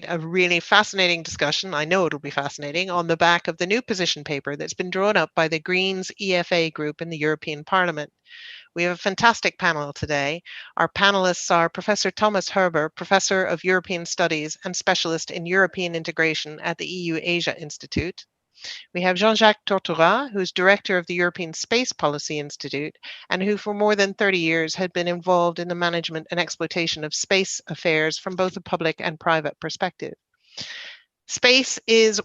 a really fascinating discussion. I know it'll be fascinating on the back of the new position paper that's been drawn up by the Greens EFA Group in the European Parliament. We have a fantastic panel today. Our panelists are Professor Thomas Hoerber, Professor of European Studies and Specialist in European Integration at the EU Asia Institute. We have Jean-Jacques Tortora, who's Director of the European Space Policy Institute, and who for more than 30 years had been involved in the management and exploitation of space affairs from both a public and private perspective. Space is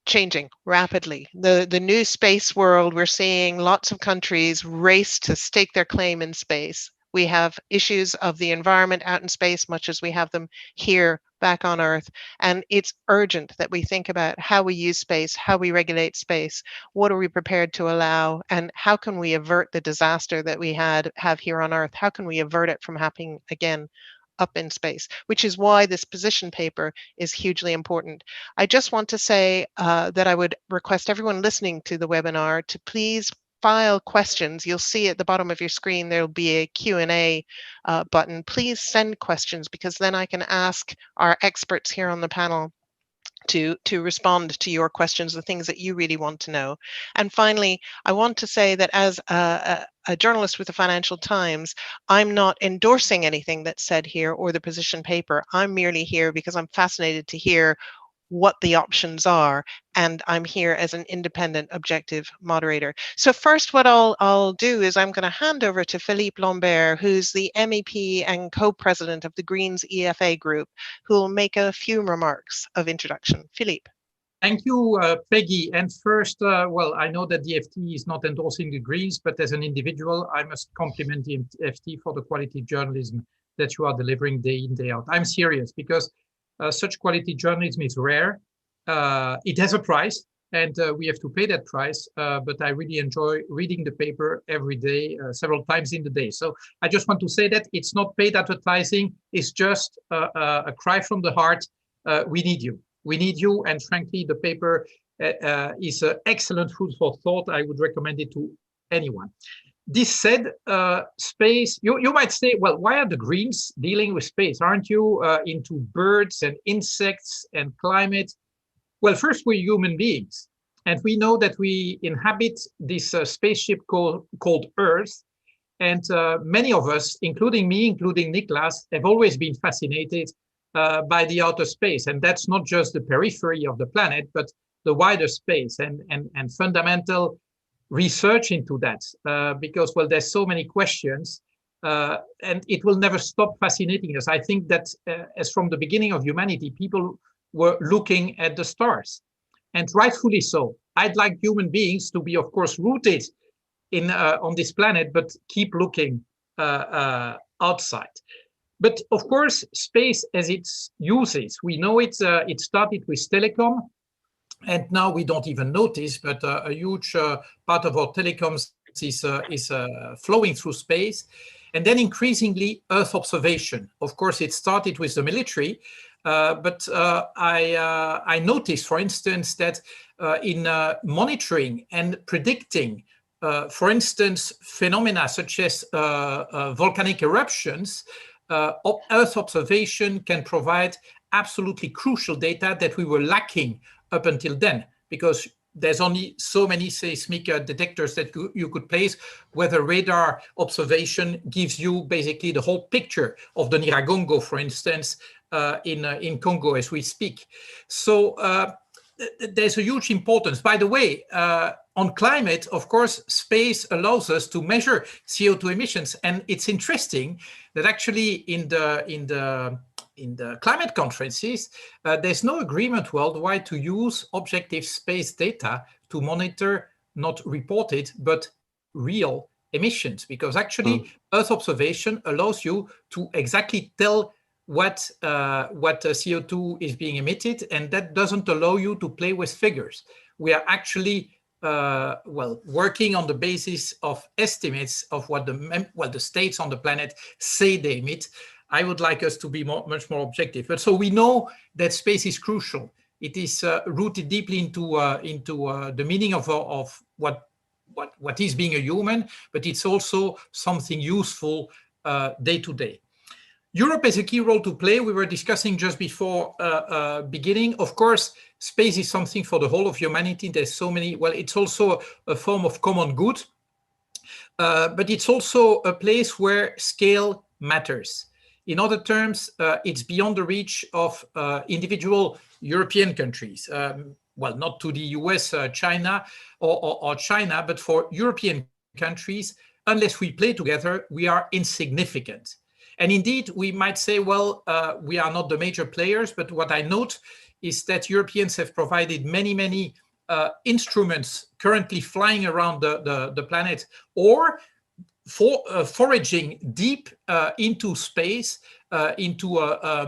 changing rapidly. The new space world, we're seeing lots of countries race to stake their claim in space. We have issues of the environment out in space, much as we have them here back on Earth. And it's urgent that we think about how we use space, how we regulate space, what are we prepared to allow, and how can we avert the disaster that we have here on Earth? How can we avert it from happening again up in space, which is why this position paper is hugely important. I just want to say that I would request everyone listening to the webinar to please file questions. You'll see at the bottom of your screen, there'll be a Q&A button. Please send questions, because then I can ask our experts here on the panel to respond to your questions, the things that you really want to know. And finally, I want to say that as a journalist with the Financial Times, I'm not endorsing anything that's said here or the position paper. I'm merely here because I'm fascinated to hear what the options are, and I'm here as an independent, objective moderator. So first, what I'll do is I'm going to hand over to Philippe Lamberts, who's the MEP and co-president of the Greens EFA Group, who will make a few remarks of introduction. Philippe. Thank you, Peggy. And first, well, I know that the FT is not endorsing the Greens, but as an individual, I must compliment the FT for the quality journalism that you are delivering day in, day out. I'm serious, because such quality journalism is rare. It has a price, and we have to pay that price, but I really enjoy reading the paper every day, several times in the day. So I just want to say that it's not paid advertising, it's just a cry from the heart. We need you. We need you, and frankly, the paper is an excellent food for thought. I would recommend it to anyone. This said, space, you might say, well, why are the Greens dealing with space? Aren't you into birds and insects and climate? Well, first, we're human beings, and we know that we inhabit this spaceship called Earth. And many of us, including me, including Niklas, have always been fascinated by the outer space. And that's not just the periphery of the planet, but the wider space and fundamental research into that, because, well, there's so many questions, and it will never stop fascinating us. I think that as from the beginning of humanity, people were looking at the stars, and rightfully so. I'd like human beings to be, of course, rooted in on this planet, but keep looking outside. But of course, space has its uses. We know it started with telecom, and now we don't even notice, but a huge part of our telecoms is flowing through space. And then increasingly Earth observation. Of course, it started with the military, but I noticed, for instance, that in monitoring and predicting, for instance, phenomena such as volcanic eruptions, Earth observation can provide absolutely crucial data that we were lacking up until then, because there's only so many seismic detectors that you could place, where the radar observation gives you basically the whole picture of the Nyiragongo, for instance, in Congo as we speak. So there's a huge importance. By the way, on climate, of course, space allows us to measure CO2 emissions. And it's interesting that actually in the climate conferences, there's no agreement worldwide to use objective space data to monitor not reported, but real emissions, because actually Earth observation allows you to exactly tell what CO2 is being emitted, and that doesn't allow you to play with figures. We are actually working on the basis of estimates of what the states on the planet say they emit. I would like us to be much more objective. But so we know that space is crucial. It is rooted deeply into the meaning of what is being a human, but it's also something useful day to day. Europe has a key role to play. We were discussing just before beginning. Of course, space is something for the whole of humanity. There's so many, well, it's also a form of common good, but it's also a place where scale matters. In other terms, it's beyond the reach of individual European countries. Well, not to the US, China, or China, but for European countries, unless we play together, we are insignificant. And indeed, we might say, well, we are not the major players, but what I note is that Europeans have provided many instruments currently flying around the planet, or foraging deep into space, into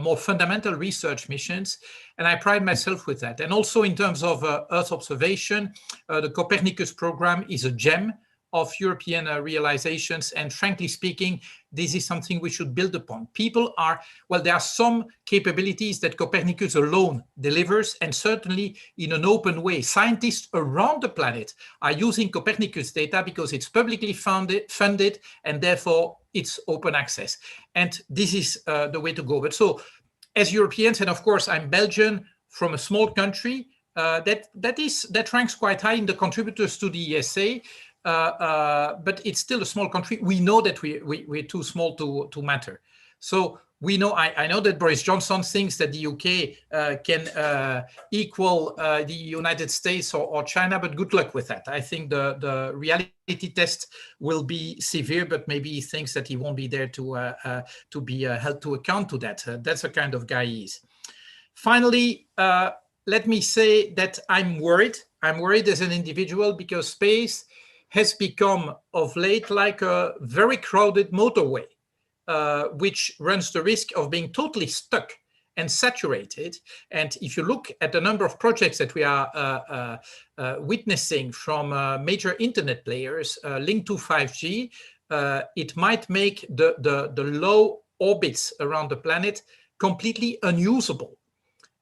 more fundamental research missions. And I pride myself with that. And also in terms of Earth observation, the Copernicus program is a gem of European realizations. And frankly speaking, this is something we should build upon. People are, well, there are some capabilities that Copernicus alone delivers, and certainly in an open way. Scientists around the planet are using Copernicus data because it's publicly funded, and therefore it's open access. And this is the way to go. But so as Europeans, and of course I'm Belgian from a small country, that ranks quite high in the contributors to the ESA. But it's still a small country. We know that we're too small to matter. So we know, I know that Boris Johnson thinks that the UK can equal the United States or China, but good luck with that. I think the reality test will be severe, but maybe he thinks that he won't be there to be held to account to that. That's the kind of guy he is. Finally, let me say that I'm worried. I'm worried as an individual because space has become of late like a very crowded motorway, which runs the risk of being totally stuck and saturated. And if you look at the number of projects that we are witnessing from major internet players linked to 5G, it might make the low orbits around the planet completely unusable.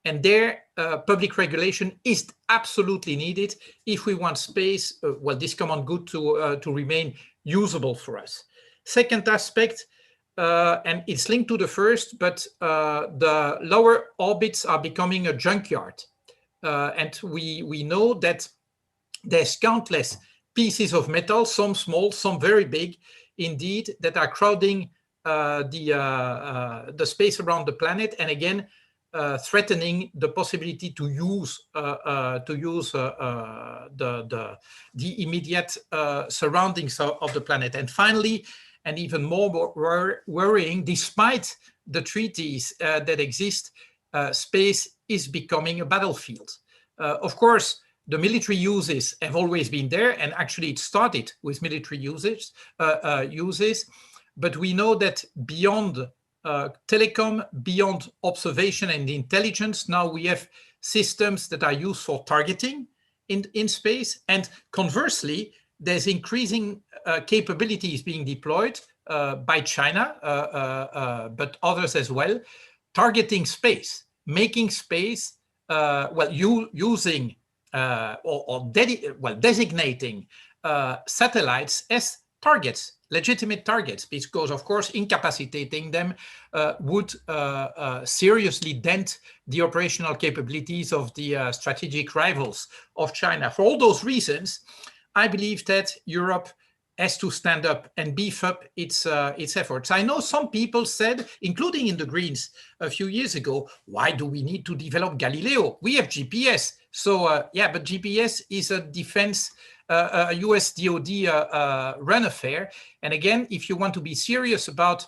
And there, public regulation is absolutely needed if we want space, well, this common good to remain usable for us. Second aspect, and it's linked to the first, but the lower orbits are becoming a junkyard. And we know that there's countless pieces of metal, some small, some very big, indeed, that are crowding the space around the planet. And again, threatening the possibility to use the immediate surroundings of the planet. And finally, and even more worrying, despite the treaties that exist, space is becoming a battlefield. Of course, the military uses have always been there, and actually it started with military uses, but we know that beyond telecom, beyond observation and intelligence, now we have systems that are used for targeting in space. And conversely, there's increasing capabilities being deployed by China, but others as well, targeting space, making space, using designating satellites as targets, legitimate targets, because of course incapacitating them would seriously dent the operational capabilities of the strategic rivals of China. For all those reasons, I believe that Europe has to stand up and beef up its efforts. I know some people said, including in the Greens a few years ago, why do we need to develop Galileo? We have GPS. So yeah, but GPS is a defense, a US DOD run affair. And again, if you want to be serious about,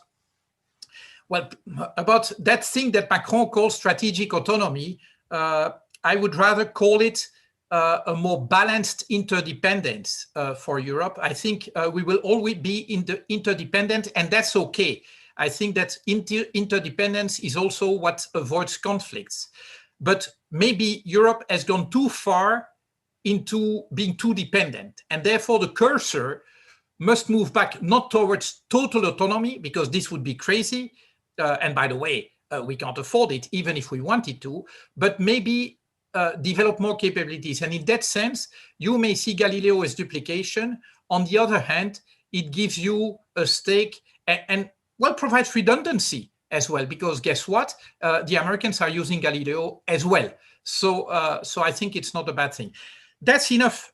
well, about that thing that Macron calls strategic autonomy, I would rather call it a more balanced interdependence for Europe. I think we will always be interdependent, and that's okay. I think that interdependence is also what avoids conflicts. But maybe Europe has gone too far into being too dependent, and therefore the cursor must move back, not towards total autonomy, because this would be crazy. And by the way, we can't afford it, even if we wanted to, but maybe develop more capabilities. And in that sense, you may see Galileo as duplication. On the other hand, it gives you a stake and well, provides redundancy as well, because guess what? The Americans are using Galileo as well. So I think it's not a bad thing. That's enough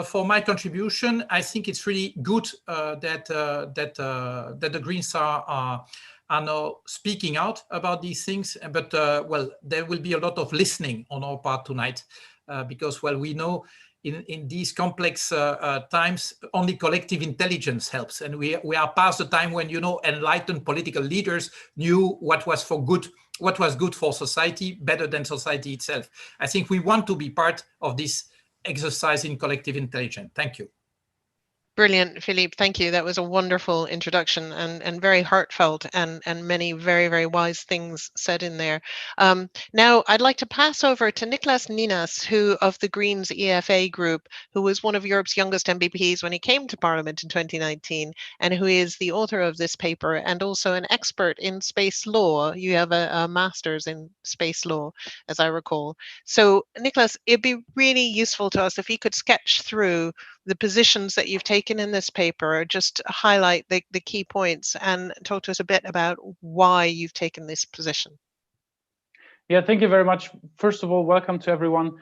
for my contribution. I think it's really good that the Greens are now speaking out about these things. But well, there will be a lot of listening on our part tonight, because well, we know in these complex times, only collective intelligence helps, and we are past the time when, you know, enlightened political leaders knew what was good for society better than society itself. I think we want to be part of this exercise in collective intelligence. Thank you. Brilliant, Philippe. Thank you. That was a wonderful introduction and very heartfelt and many very, very wise things said in there. Now, I'd like to pass over to Niklas Nienaß, who of the Greens EFA Group, who was one of Europe's youngest MEPs when he came to Parliament in 2019, and who is the author of this paper and also an expert in space law. You have a master's in space law, as I recall. So, Niklas, it'd be really useful to us if you could sketch through the positions that you've taken in this paper, just highlight the key points and talk to us a bit about why you've taken this position. Yeah, thank you very much. First of all, welcome to everyone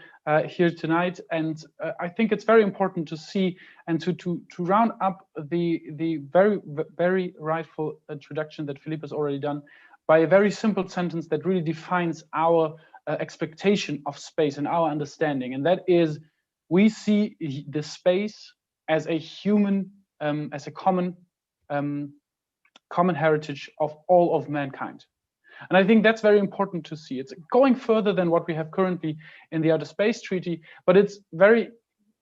here tonight. And I think it's very important to see and to round up the very rightful introduction that Philippe has already done by a very simple sentence that really defines our expectation of space and our understanding. And that is, we see the space as a human, as a common heritage of all of mankind. And I think that's very important to see. It's going further than what we have currently in the Outer Space Treaty, but it's very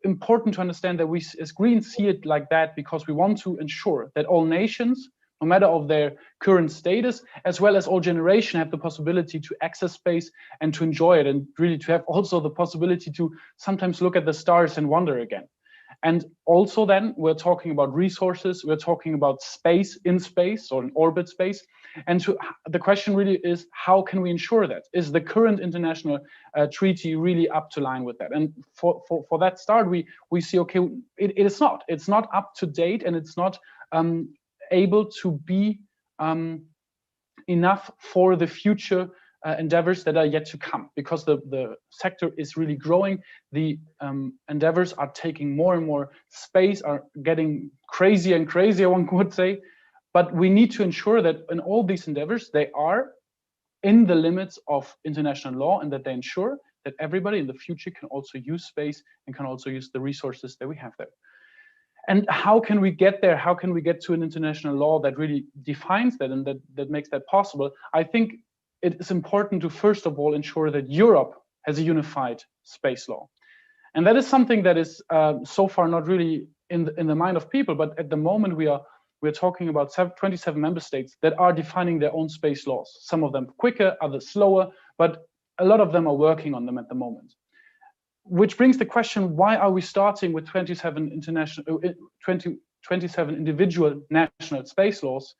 important to understand that we as Greens see it like that because we want to ensure that all nations, no matter of their current status, as well as all generations, have the possibility to access space and to enjoy it, and really to have also the possibility to sometimes look at the stars and wonder again. And also then we're talking about resources, we're talking about space in space or in orbit space. And the question really is, how can we ensure that? Is the current international treaty really up to line with that? And for that start, we see, okay, it's not up to date, and it's not able to be enough for the future endeavors that are yet to come, because the sector is really growing. The endeavors are taking more and more space, are getting crazier and crazier, one would say. But we need to ensure that in all these endeavors, they are in the limits of international law, and that they ensure that everybody in the future can also use space and can also use the resources that we have there. And how can we get there? How can we get to an international law that really defines that and that makes that possible? I think it is important to, first of all, ensure that Europe has a unified space law. And that is something that is so far not really in the mind of people, but at the moment we're talking about 27 member states that are defining their own space laws. Some of them quicker, others slower, but a lot of them are working on them at the moment. Which brings the question, why are we starting with 27 individual national space laws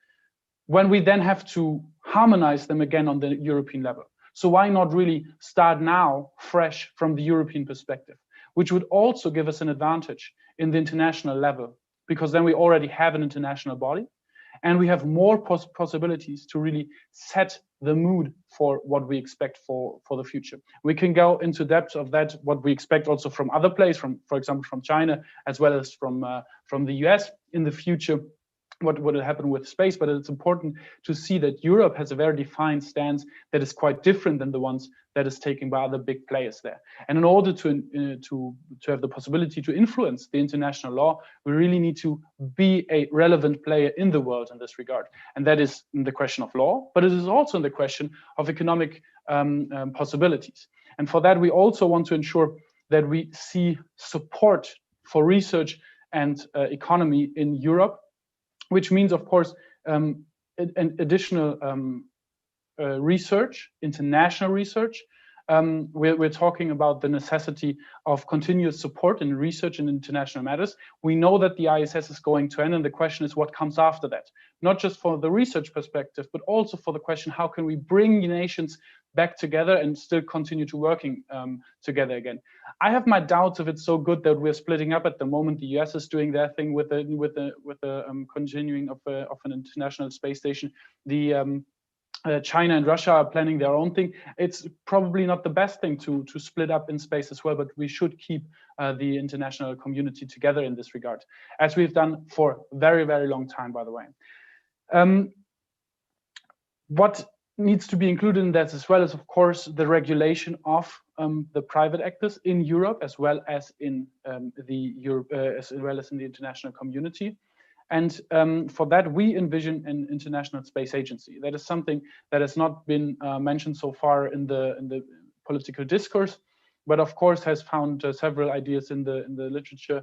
when we then have to harmonize them again on the European level? So why not really start now fresh from the European perspective, which would also give us an advantage in the international level, because then we already have an international body and we have more possibilities to really set the mood for what we expect for the future. We can go into depth of that, what we expect also from other places, for example, from China, as well as from the US in the future, what will happen with space. But it's important to see that Europe has a very defined stance that is quite different than the ones that is taken by other big players there. And in order to have the possibility to influence the international law, we really need to be a relevant player in the world in this regard. And that is in the question of law, but it is also in the question of economic possibilities. And for that, we also want to ensure that we see support for research and economy in Europe, which means, of course, an additional research, international research. We're talking about the necessity of continuous support in research and international matters. We know that the ISS is going to end, and the question is what comes after that, not just for the research perspective, but also for the question, how can we bring the nations back together and still continue to working together again? I have my doubts if it's so good that we're splitting up at the moment. The US is doing their thing with the continuing of an international space station. The China and Russia are planning their own thing. It's probably not the best thing to split up in space as well, but we should keep the international community together in this regard, as we've done for a very, very long time, by the way. What needs to be included in that as well is, of course, the regulation of the private actors in Europe, as well as in as well as in the international community. And for that, we envision an international space agency. That is something that has not been mentioned so far in the political discourse, but of course has found several ideas in the literature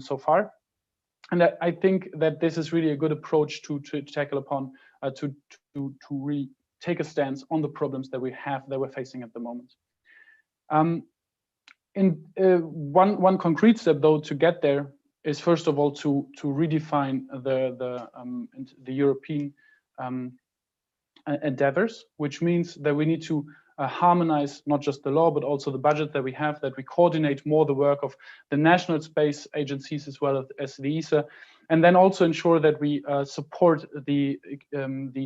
so far. And I think that this is really a good approach to tackle upon, to really take a stance on the problems that we're facing at the moment. One concrete step, though, to get there is first of all to redefine the European endeavors, which means that we need to harmonize not just the law but also the budget that we have, that we coordinate more the work of the national space agencies as well as the ESA, and then also ensure that we support the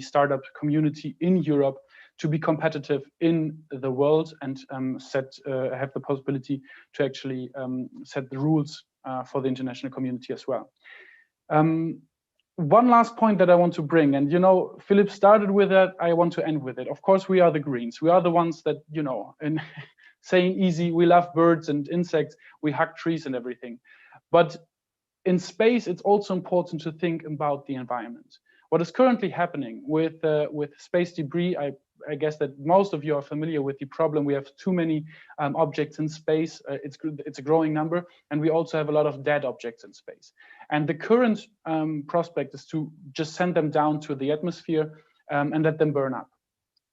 startup community in Europe to be competitive in the world and have the possibility to actually set the rules for the international community as well. One last point that I want to bring, and Philippe started with that, I want to end with it. Of course, we are the Greens. We are the ones that, in saying easy, we love birds and insects, we hug trees and everything. But in space, it's also important to think about the environment. What is currently happening with space debris, I guess that most of you are familiar with the problem. We have too many objects in space. It's a growing number, and we also have a lot of dead objects in space. And the current prospect is to just send them down to the atmosphere and let them burn up.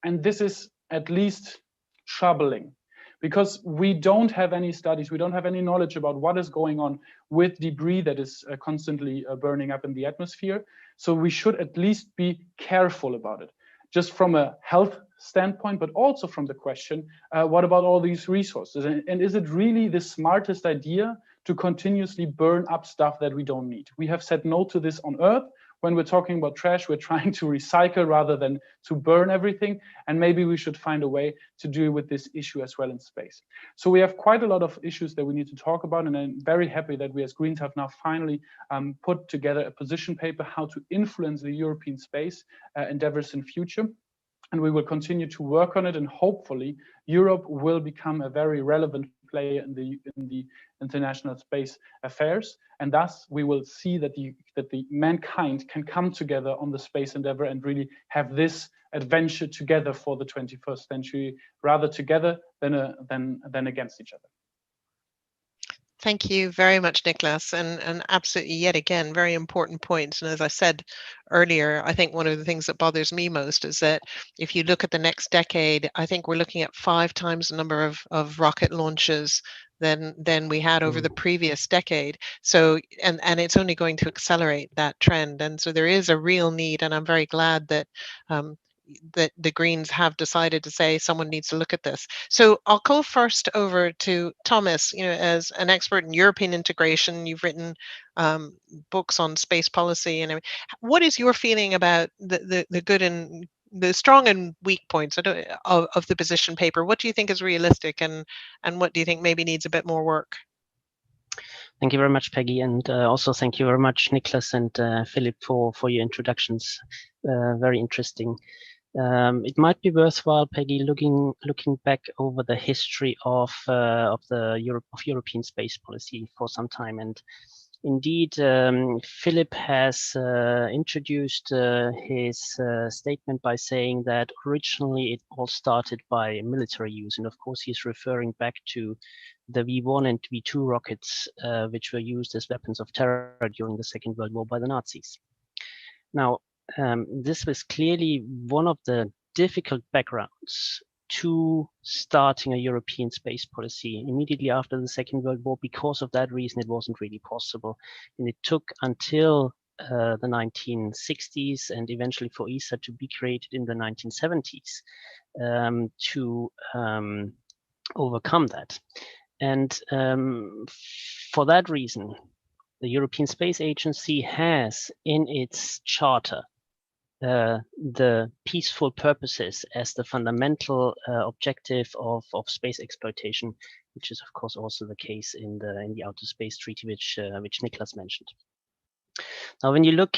And this is at least troubling, because we don't have any studies, we don't have any knowledge about what is going on with debris that is constantly burning up in the atmosphere. So we should at least be careful about it, just from a health standpoint, but also from the question, what about all these resources? And is it really the smartest idea to continuously burn up stuff that we don't need? We have said no to this on Earth. When we're talking about trash, we're trying to recycle rather than to burn everything. And maybe we should find a way to deal with this issue as well in space. So we have quite a lot of issues that we need to talk about. And I'm very happy that we as Greens have now finally put together a position paper, how to influence the European space endeavors in future. And we will continue to work on it. And hopefully Europe will become a very relevant player in the international space affairs, and thus we will see that the mankind can come together on the space endeavor and really have this adventure together for the 21st century, rather together than against each other. Thank you very much, Niklas, and absolutely, yet again, very important points. And as I said earlier, I think one of the things that bothers me most is that if you look at the next decade, I think we're looking at 5 times the number of rocket launches than we had over the previous decade. So, and it's only going to accelerate that trend. And so there is a real need, and I'm very glad that that the Greens have decided to say someone needs to look at this. So I'll go first over to Thomas. As an expert in European integration, you've written books on space policy, and what is your feeling about the good and the strong and weak points of the position paper? What do you think is realistic, and what do you think maybe needs a bit more work? Thank you very much, Peggy, and also thank you very much, Niklas and Philippe, for your introductions. Very interesting. It might be worthwhile, Peggy, looking back over the history of European space policy for some time. And indeed, Philippe has introduced his statement by saying that originally it all started by military use, and of course he's referring back to the V1 and V2 rockets, which were used as weapons of terror during the Second World War by the Nazis. Now, this was clearly one of the difficult backgrounds to starting a European space policy immediately after the Second World War. Because of that reason, it wasn't really possible. And it took until the 1960s and eventually for ESA to be created in the 1970s to overcome that. And for that reason, the European Space Agency has in its charter the peaceful purposes as the fundamental objective of space exploitation, which is of course also the case in the Outer Space Treaty, which Niklas mentioned. Now, when you look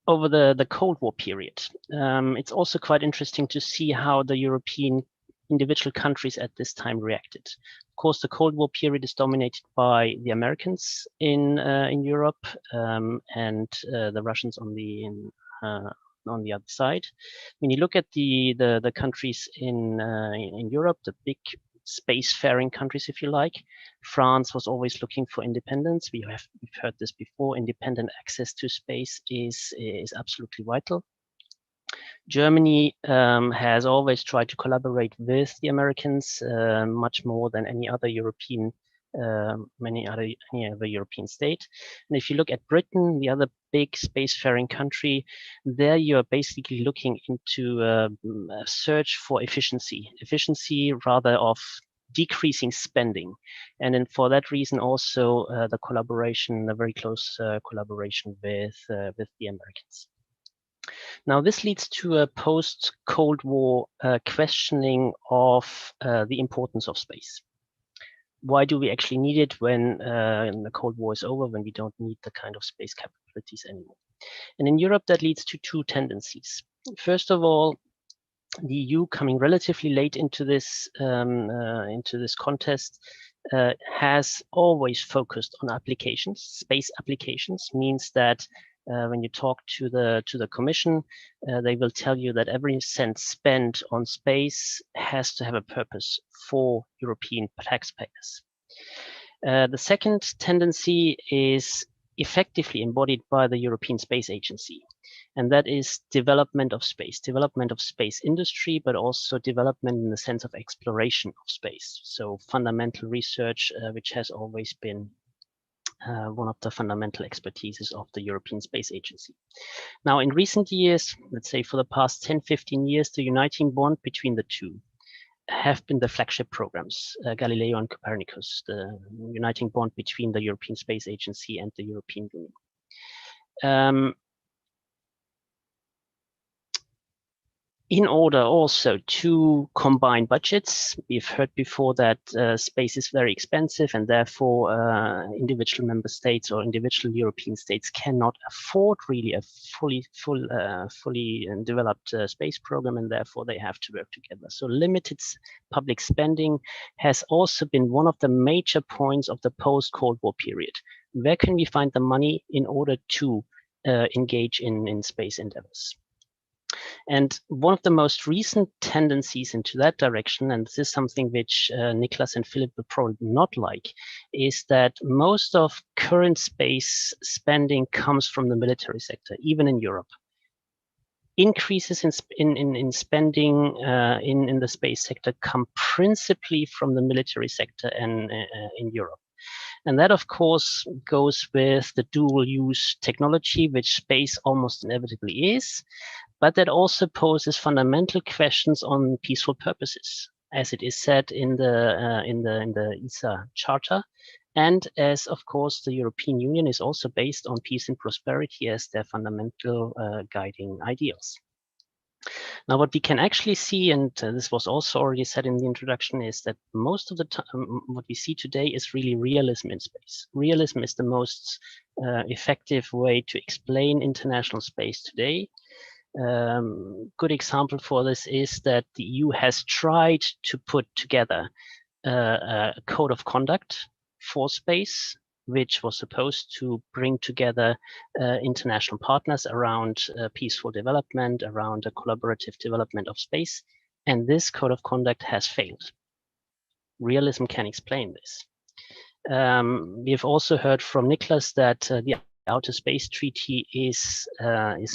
over the Cold War period, it's also quite interesting to see how the European individual countries at this time reacted. Of course, the Cold War period is dominated by the Americans in Europe and the Russians on the other side. When you look at the countries in Europe, the big spacefaring countries, if you like, France was always looking for independence. We've heard this before. Independent access to space is absolutely vital. Germany has always tried to collaborate with the Americans much more than any other European state. And if you look at Britain, the other big spacefaring country, there you are basically looking into a search for efficiency rather of decreasing spending. And then for that reason also the very close collaboration with the Americans. Now, this leads to a post-Cold War questioning of the importance of space. Why do we actually need it when the Cold War is over, when we don't need the kind of space capabilities anymore? And in Europe, that leads to two tendencies. First of all, the EU, coming relatively late into this contest, has always focused on applications. Space applications means that when you talk to the Commission, they will tell you that every cent spent on space has to have a purpose for European taxpayers. The second tendency is effectively embodied by the European Space Agency, and that is development of space industry, but also development in the sense of exploration of space. So fundamental research, which has always been one of the fundamental expertises of the European Space Agency. Now, in recent years, let's say for the past 10, 15 years, the uniting bond between the two have been the flagship programs, Galileo and Copernicus, the uniting bond between the European Space Agency and the European Union. In order also to combine budgets, we've heard before that space is very expensive, and therefore individual member states or individual European states cannot afford really a fully developed space program, and therefore they have to work together. So limited public spending has also been one of the major points of the post-Cold War period. Where can we find the money in order to engage in space endeavors? And one of the most recent tendencies into that direction, and this is something which Niklas and Philippe will probably not like, is that most of current space spending comes from the military sector, even in Europe. Increases in spending in the space sector come principally from the military sector and in Europe. And that, of course, goes with the dual-use technology, which space almost inevitably is. But that also poses fundamental questions on peaceful purposes, as it is said in the ESSA Charter, and as, of course, the European Union is also based on peace and prosperity as their fundamental guiding ideals. Now, what we can actually see, and this was also already said in the introduction, is that most of the time what we see today is really realism in space. Realism is the most effective way to explain international space today. Good example for this is that the EU has tried to put together a code of conduct for space, which was supposed to bring together international partners around peaceful development, around a collaborative development of space. And this code of conduct has failed. Realism can explain this. We have also heard from Niklas that the Outer Space Treaty is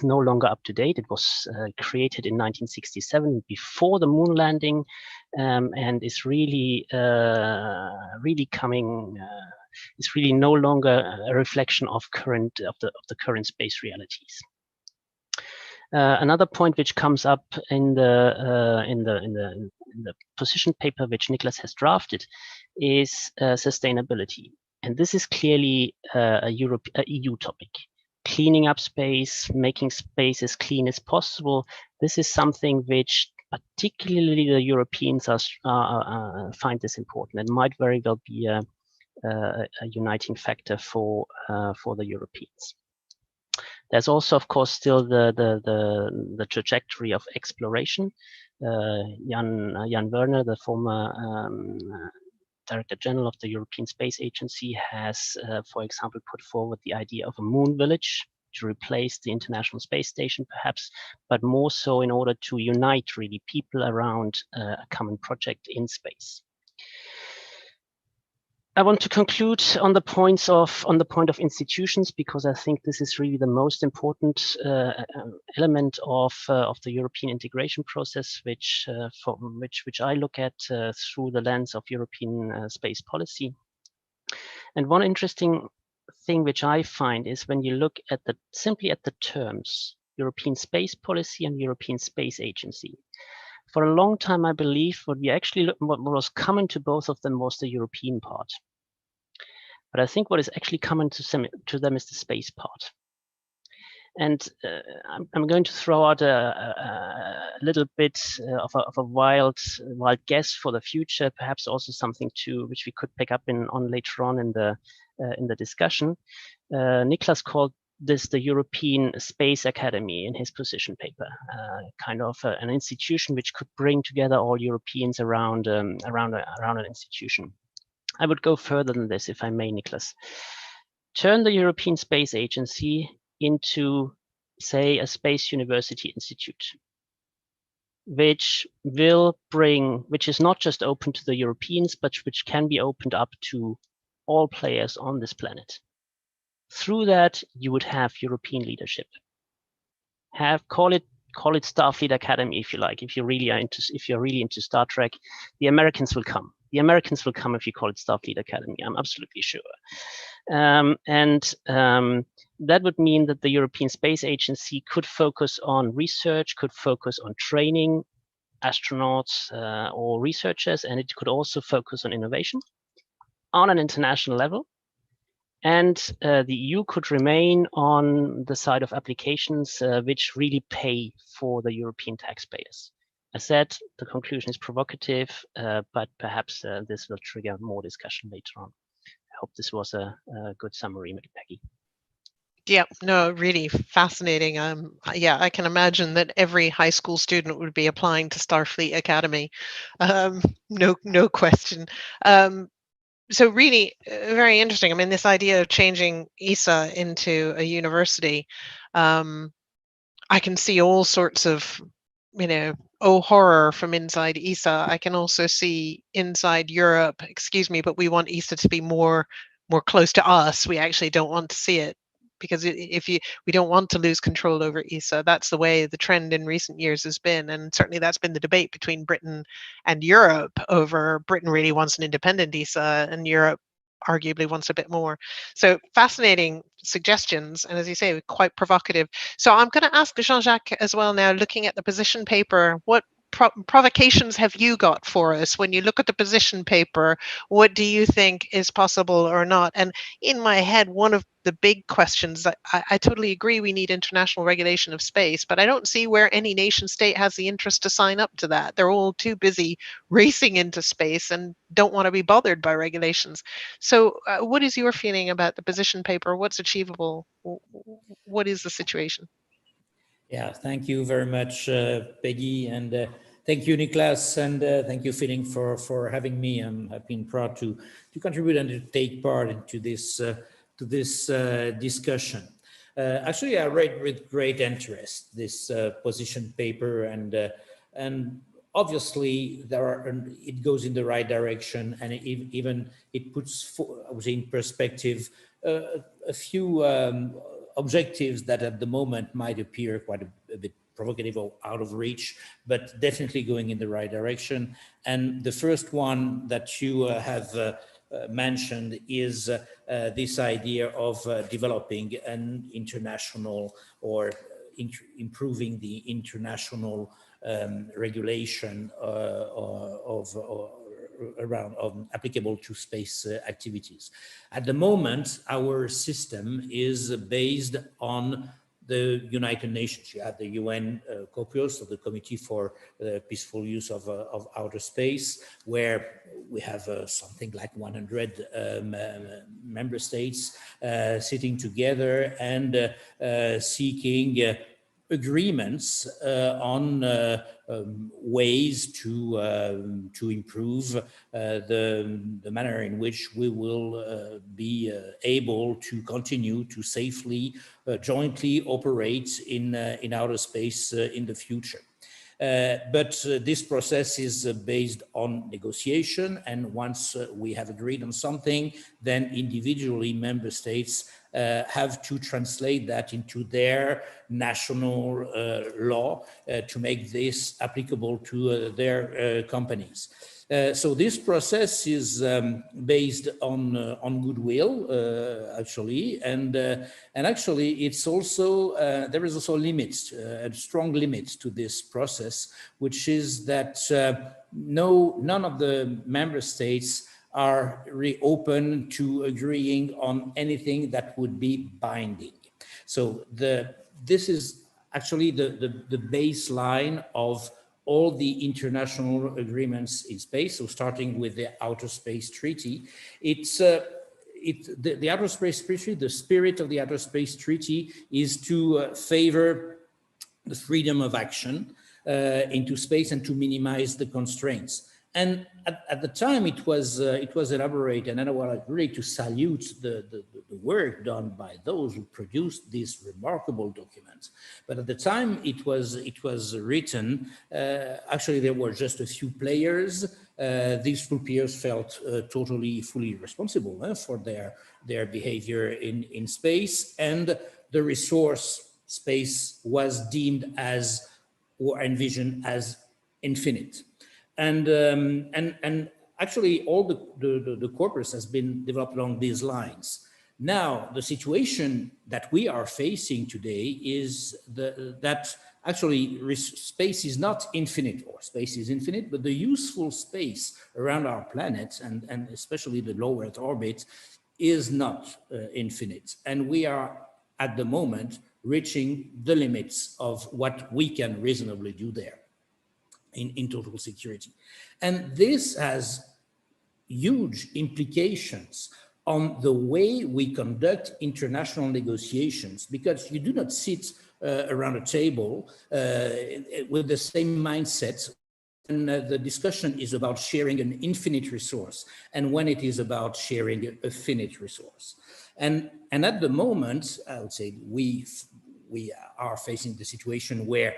no longer up to date. It was created in 1967 before the moon landing, and is really coming. It's really no longer a reflection of the current space realities. Another point which comes up in the position paper which Niklas has drafted is sustainability. And this is clearly a EU topic. cleaning up space, making space as clean as possible. This is something which particularly the Europeans find this important, and might very well be a uniting factor for the Europeans. There's also, of course, still the trajectory of exploration. Jan Werner, the former Director General of the European Space Agency, has, for example, put forward the idea of a moon village to replace the International Space Station, perhaps, but more so in order to unite really people around a common project in space. I want to conclude on the point of institutions, because I think this is really the most important element of the European integration process, which I look at through the lens of European space policy. And one interesting thing which I find is when you look at simply at the terms European space policy and European Space Agency. For a long time, I believe what was common to both of them was the European part. But I think what is actually common to them is the space part. And I'm going to throw out a little bit of a wild guess for the future, perhaps also something which we could pick up on later on in the discussion. Niklas called this the European Space Academy in his position paper, kind of an institution which could bring together all Europeans around an institution. I would go further than this, if I may, Niklas. Turn the European Space Agency into, say, a space university institute, which is not just open to the Europeans, but which can be opened up to all players on this planet. Through that, you would have European leadership. Call it Starfleet Academy, if you like. If you're really into Star Trek, the Americans will come. The Americans will come if you call it Starfleet Academy. I'm absolutely sure. That would mean that the European Space Agency could focus on research, could focus on training astronauts or researchers, and it could also focus on innovation on an international level. And the EU could remain on the side of applications which really pay for the European taxpayers. As said, the conclusion is provocative, but perhaps this will trigger more discussion later on. I hope this was a good summary, Peggy. Yeah, no, really fascinating. Yeah, I can imagine that every high school student would be applying to Starfleet Academy. No question. So really very interesting. I mean, this idea of changing ESA into a university, I can see all sorts of, oh, horror from inside ESA. I can also see inside Europe, excuse me, but we want ESA to be more close to us. We actually don't want to see it, because we don't want to lose control over ESA. That's the way the trend in recent years has been. And certainly that's been the debate between Britain and Europe over Britain really wants an independent ESA and Europe arguably wants a bit more. So fascinating suggestions, and as you say, quite provocative. So I'm going to ask Jean-Jacques as well now, looking at the position paper, what provocations have you got for us when you look at the position paper? What do you think is possible or not? And in my head, one of the big questions, I totally agree we need international regulation of space, but I don't see where any nation state has the interest to sign up to that. They're all too busy racing into space and don't want to be bothered by regulations. So what is your feeling about the position paper? What's achievable? What is the situation? Yeah, thank you very much, Peggy, and thank you, Niklas, and thank you, Philippe, for having me. I've been proud to contribute and to take part into this discussion. Actually, I read with great interest this position paper, and obviously it goes in the right direction, and it puts, I would say, in perspective a few objectives that at the moment might appear quite a bit provocative or out of reach, but definitely going in the right direction. And the first one that you have mentioned is this idea of developing an international or improving the international regulation of around applicable to space activities. At the moment, our system is based on the United Nations. You have the UN COPIOS, so the Committee for the Peaceful Use of Outer Space, where we have something like 100 member states sitting together and seeking agreements on ways to improve the manner in which we will be able to continue to safely jointly operate in outer space in the future. But this process is based on negotiation, and once we have agreed on something, then individually member states have to translate that into their national law to make this applicable to their companies. So this process is based on goodwill, actually, and actually it's also there is also limits, a strong limit to this process, which is that none of the member states are really open to agreeing on anything that would be binding. So this is actually the baseline of all the international agreements in space. So starting with the Outer Space Treaty, the Outer Space Treaty, the spirit of the Outer Space Treaty is to favor the freedom of action into space and to minimize the constraints. And at the time it was elaborated, and I want really to salute the work done by those who produced this remarkable document. But at the time it was written, actually there were just a few players. These few players felt fully responsible for their behavior in space, and the resource space was deemed as, or envisioned as, infinite. And actually all the corpus has been developed along these lines. Now, the situation that we are facing today is that actually space is not infinite, or space is infinite, but the useful space around our planet, and especially the low Earth orbit, is not infinite. And we are at the moment reaching the limits of what we can reasonably do there. In total security. And this has huge implications on the way we conduct international negotiations, because you do not sit around a table with the same mindset when the discussion is about sharing an infinite resource and when it is about sharing a finite resource. And at the moment, I would say we are facing the situation where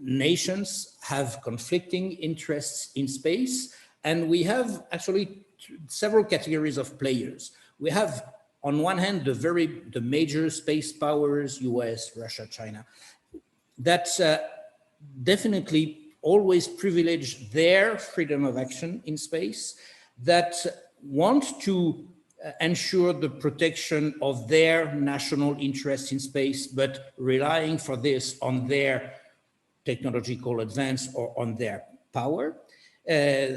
nations have conflicting interests in space, and we have actually several categories of players. We have, on one hand, the major space powers, US, Russia, China, that definitely always privilege their freedom of action in space, that want to ensure the protection of their national interests in space, but relying for this on their technological advance or on their power.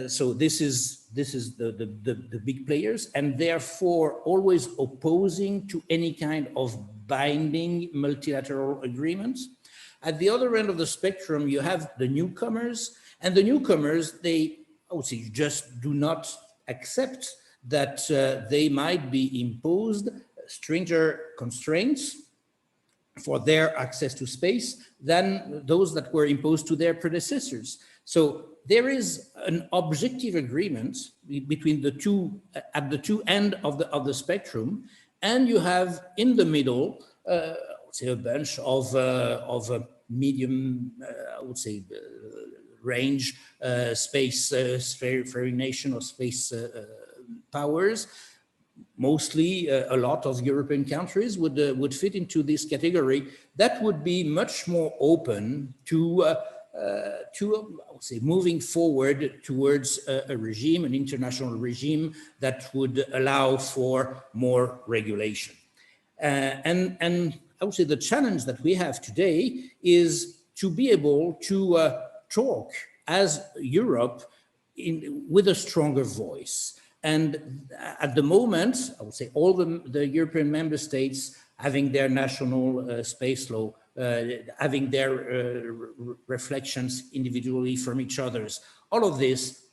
So this is the big players, and therefore always opposing to any kind of binding multilateral agreements. At the other end of the spectrum, you have the newcomers, and the newcomers, they, I would say, just do not accept that they might be imposed stricter constraints for their access to space than those that were imposed to their predecessors. So there is an objective agreement between the two, at the two ends of the spectrum, and you have in the middle, say a bunch of medium, I would say, range space faring nation or space powers. Mostly a lot of European countries would fit into this category. That would be much more open to I would say, moving forward towards a regime, an international regime that would allow for more regulation. And I would say the challenge that we have today is to be able to talk as Europe with a stronger voice. And at the moment, I would say all the European member states having their national space law, having their reflections individually from each other's, all of this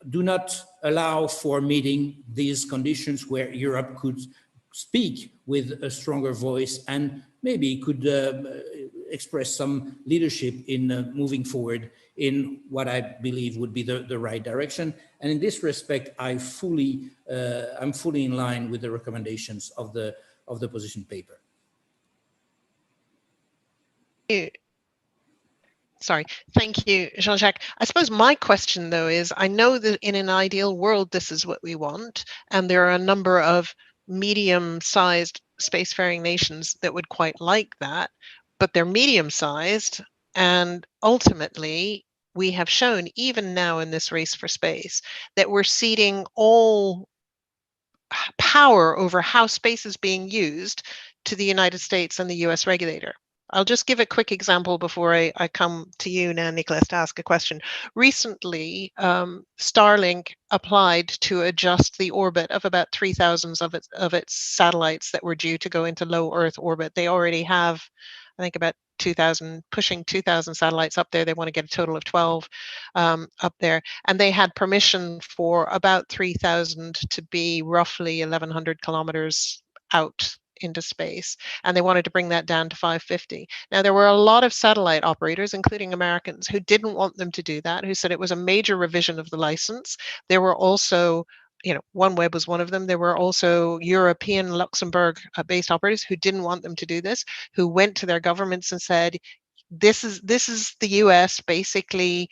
do not allow for meeting these conditions where Europe could speak with a stronger voice and maybe could express some leadership in moving forward in what I believe would be the right direction. And in this respect, I'm fully in line with the recommendations of the position paper. Sorry, thank you, Jean-Jacques. I suppose my question, though, is I know that in an ideal world, this is what we want, and there are a number of medium-sized spacefaring nations that would quite like that, but they're medium-sized, and ultimately, we have shown, even now in this race for space, that we're ceding all power over how space is being used to the United States and the US regulator. I'll just give a quick example before I come to you now, Niklas, to ask a question. Recently, Starlink applied to adjust the orbit of about 3,000 of its satellites that were due to go into low Earth orbit. They already have, I think, about 2,000, pushing 2,000 satellites up there. They want to get a total of 12 up there. And they had permission for about 3,000 to be roughly 1,100 kilometers out into space, and they wanted to bring that down to 550. Now, there were a lot of satellite operators, including Americans, who didn't want them to do that, who said it was a major revision of the license. There were also, OneWeb was one of them. There were also European Luxembourg-based operators who didn't want them to do this, who went to their governments and said, this is the US basically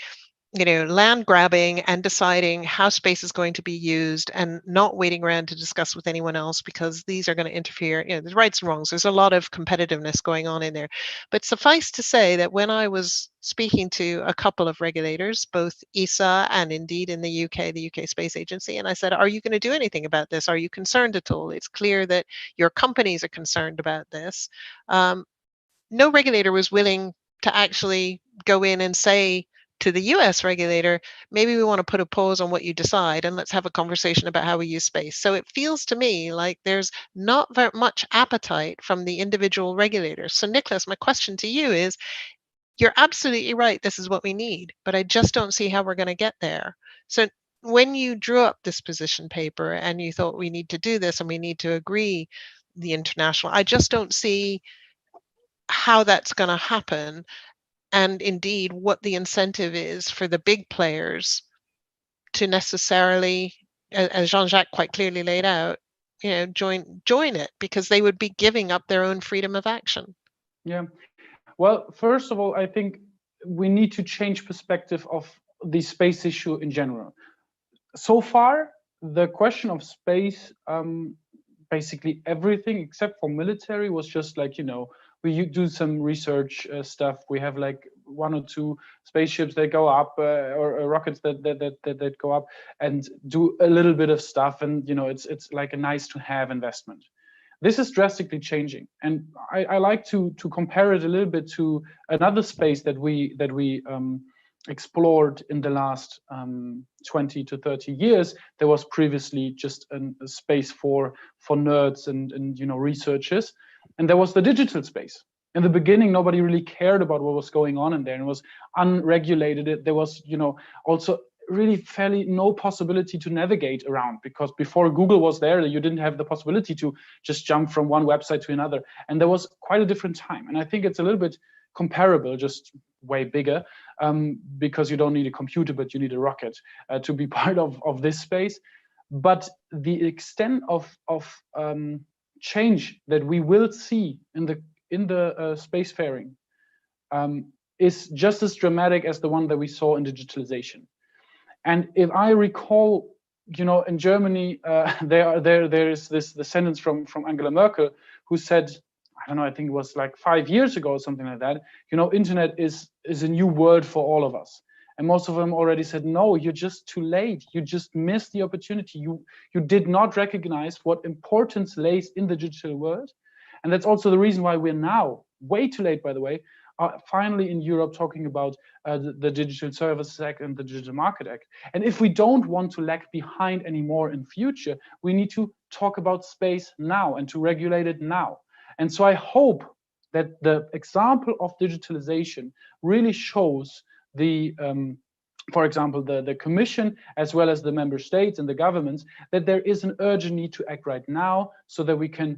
land grabbing and deciding how space is going to be used and not waiting around to discuss with anyone else because these are going to interfere. There's rights and wrongs. There's a lot of competitiveness going on in there. But suffice to say that when I was speaking to a couple of regulators, both ESA and indeed in the UK Space Agency, and I said, are you going to do anything about this? Are you concerned at all? It's clear that your companies are concerned about this. No regulator was willing to actually go in and say to the US regulator, maybe we want to put a pause on what you decide and let's have a conversation about how we use space. So it feels to me like there's not very much appetite from the individual regulators. So Niklas, my question to you is, you're absolutely right, this is what we need, but I just don't see how we're going to get there. So when you drew up this position paper and you thought we need to do this and we need to agree the international, I just don't see how that's going to happen. And indeed, what the incentive is for the big players to necessarily, as Jean-Jacques quite clearly laid out, join it, because they would be giving up their own freedom of action. Yeah. Well, first of all, I think we need to change perspective of the space issue in general. So far, the question of space, basically everything except for military was just like, we do some research stuff. We have like 1 or 2 spaceships that go up, or rockets that go up and do a little bit of stuff, and it's like a nice to have investment. This is drastically changing, and I like to compare it a little bit to another space that we explored in the last 20 to 30 years. There was previously just a space for nerds and researchers. And there was the digital space. In the beginning, nobody really cared about what was going on in there, and it was unregulated. There was, also really fairly no possibility to navigate around, because before Google was there, you didn't have the possibility to just jump from one website to another. And there was quite a different time. And I think it's a little bit comparable, just way bigger, because you don't need a computer, but you need a rocket to be part of this space. But the extent of change that we will see in the spacefaring is just as dramatic as the one that we saw in digitalization. And if I recall, in Germany, there is the sentence from Angela Merkel, who said, I don't know, I think it was like 5 years ago or something like that, internet is a new world for all of us. And most of them already said, no, you're just too late. You just missed the opportunity. You did not recognize what importance lays in the digital world. And that's also the reason why we're now, way too late, by the way, are finally in Europe talking about the Digital Services Act and the Digital Market Act. And if we don't want to lag behind anymore in future, we need to talk about space now and to regulate it now. And so I hope that the example of digitalization really shows the for example, the Commission, as well as the member states and the governments, that there is an urgent need to act right now, so that we can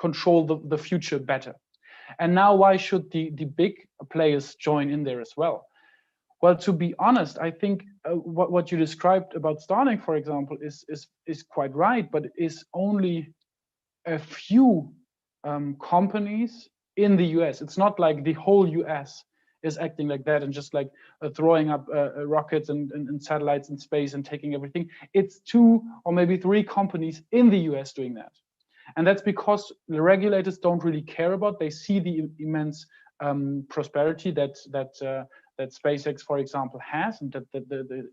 control the future better. And now, why should the big players join in there as well? Well, to be honest, I think what you described about Starlink, for example, is quite right, but it is only a few companies in the US. It's not like the whole US is acting like that and just like throwing up rockets and satellites in space and taking everything. It's 2 or maybe 3 companies in the US doing that. And that's because the regulators don't really care about. They see the immense prosperity that SpaceX, for example, has, and that the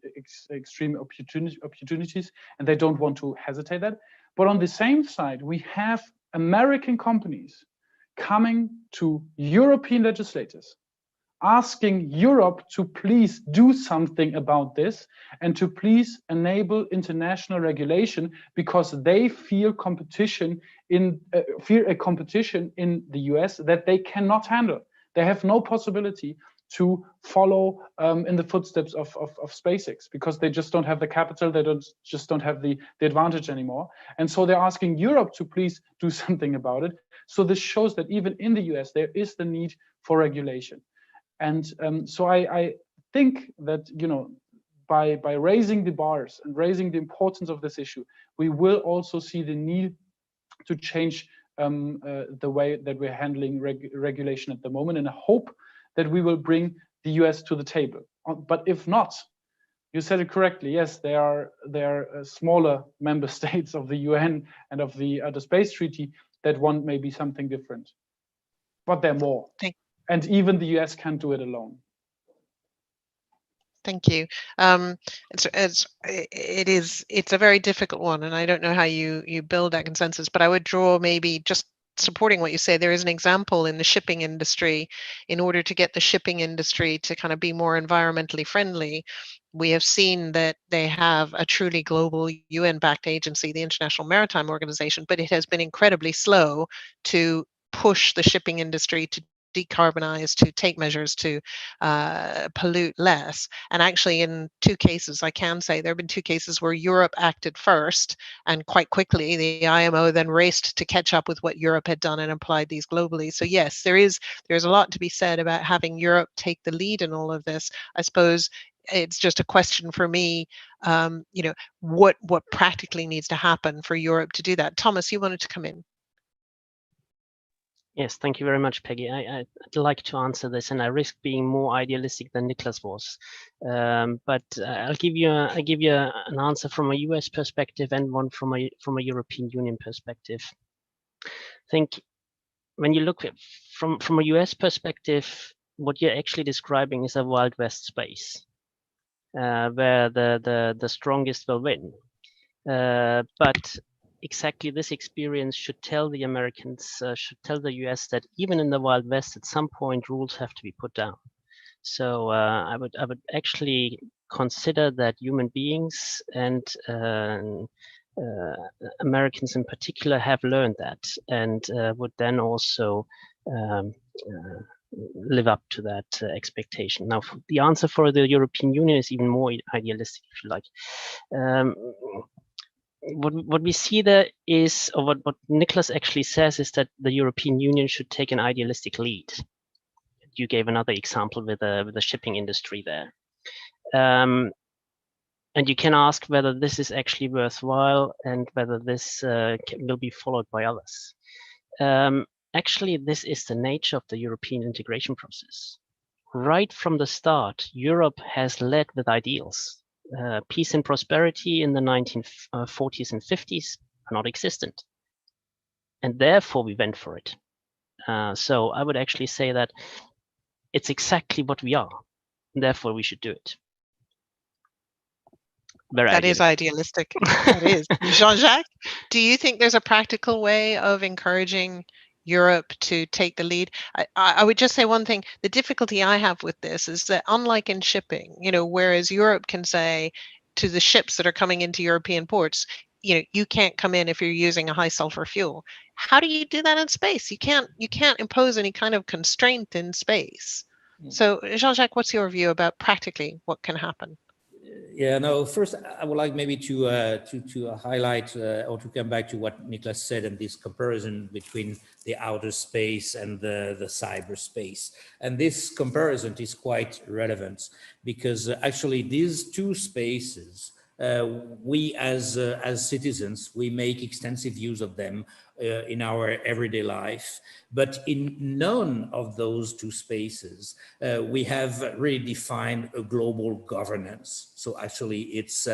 extreme opportunities, and they don't want to hesitate that. But on the same side, we have American companies coming to European legislators, asking Europe to please do something about this and to please enable international regulation, because they fear competition fear a competition in the US that they cannot handle. They have no possibility to follow in the footsteps of SpaceX, because they just don't have the capital, they just don't have the advantage anymore. And so they're asking Europe to please do something about it. So this shows that even in the US, there is the need for regulation. And so I think that, you know, by raising the bars and raising the importance of this issue, we will also see the need to change the way that we're handling regulation at the moment, and I hope that we will bring the US to the table. But if not, you said it correctly, yes, there are smaller member states of the UN and of the Space Treaty that want maybe something different, but there are more. And even the US can't do it alone. Thank you. It's a very difficult one, and I don't know how you build that consensus, but I would draw maybe just supporting what you say. There is an example in the shipping industry. In order to get the shipping industry to kind of be more environmentally friendly, we have seen that they have a truly global UN-backed agency, the International Maritime Organization, but it has been incredibly slow to push the shipping industry to decarbonize, to take measures to pollute less. And actually, in 2 cases, I can say there have been 2 cases where Europe acted first, and quite quickly the IMO then raced to catch up with what Europe had done and applied these globally. So yes, there's a lot to be said about having Europe take the lead in all of this. I suppose it's just a question for me, you know, what practically needs to happen for Europe to do that. Thomas, you wanted to come in. Yes, thank you very much, Peggy. I'd like to answer this, and I risk being more idealistic than Niklas was. But I'll give you an answer from a US perspective and one from a European Union perspective. I think when you look at from a US perspective, what you're actually describing is a Wild West space, where the strongest will win. But exactly this experience should tell the Americans, should tell the US that even in the Wild West, at some point, rules have to be put down. So I would actually consider that human beings and Americans in particular have learned that, and would then also live up to that expectation. Now, the answer for the European Union is even more idealistic, if you like. What we see there is, or what Niklas actually says, is that the European Union should take an idealistic lead. You gave another example with the shipping industry there. And you can ask whether this is actually worthwhile and whether this will be followed by others. Actually, this is the nature of the European integration process. Right from the start, Europe has led with ideals. Peace and prosperity in the 1940s and 50s are not existent. And therefore, we went for it. So I would actually say that it's exactly what we are. And therefore, we should do it. That is idealistic. That is. Jean-Jacques, do you think there's a practical way of encouraging Europe to take the lead. I would just say one thing. The difficulty I have with this is that unlike in shipping, whereas Europe can say to the ships that are coming into European ports, you can't come in if you're using a high sulfur fuel. How do you do that in space? You can't impose any kind of constraint in space. So Jean-Jacques, what's your view about practically what can happen? Yeah, no, first I would like maybe to highlight or to come back to what Niklas said and this comparison between the outer space and the cyberspace. And this comparison is quite relevant because actually these two spaces, we as citizens, we make extensive use of them in our everyday life, but in none of those two spaces we have really defined a global governance. So actually it's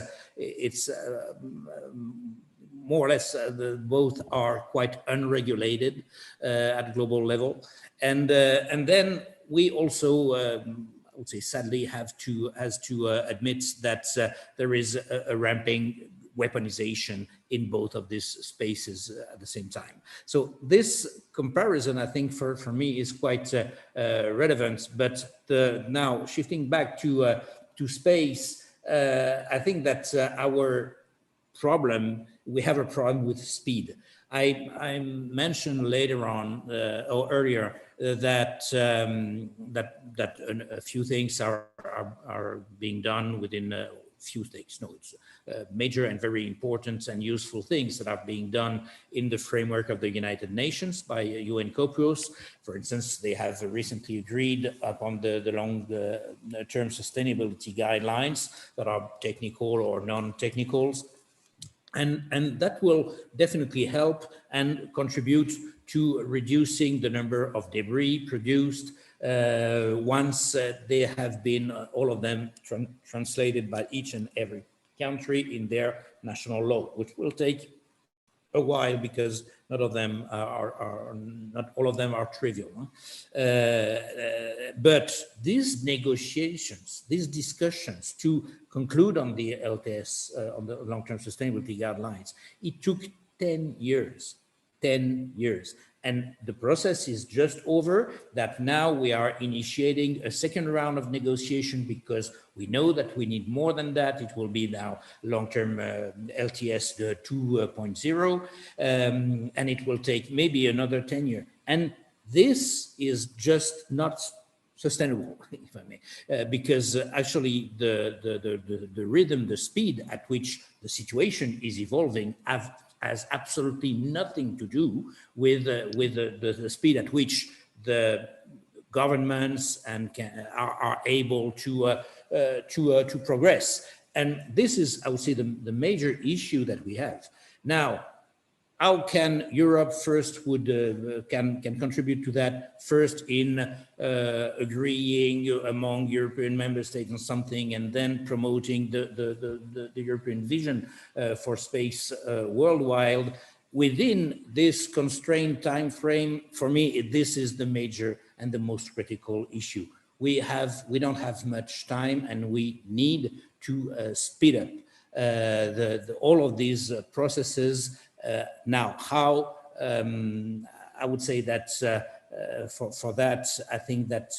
more or less both are quite unregulated at global level, and then we also I would say sadly has to admit that there is a ramping weaponization in both of these spaces at the same time. So this comparison, I think, for me is quite relevant. But now shifting back to space, I think that our problem, we have a problem with speed. I mentioned later on or earlier that a few things are being done within a few things. No, it's major and very important and useful things that are being done in the framework of the United Nations by UN COPUOS. For instance, they have recently agreed upon the long-term sustainability guidelines that are technical or non-technicals. And that will definitely help and contribute to reducing the number of debris produced once they have been, all of them, translated by each and every country in their national law, which will take a while because not all of them are trivial. But these negotiations, these discussions to conclude on the LTS, on the long-term sustainability guidelines, it took 10 years. 10 years. And the process is just over, that now we are initiating a second round of negotiation because we know that we need more than that. It will be now long-term LTS 2.0, and it will take maybe another 10 years. And this is just not sustainable, if I may, because actually the rhythm, the speed at which the situation is evolving has absolutely nothing to do with the speed at which the governments are able to progress. And this is, I would say, the major issue that we have now. How can Europe first can contribute to that? First in agreeing among European member states on something, and then promoting the European vision for space worldwide. Within this constrained time frame, for me, this is the major and the most critical issue. We don't have much time, and we need to speed up all of these processes. Now, how I would say that for that, I think that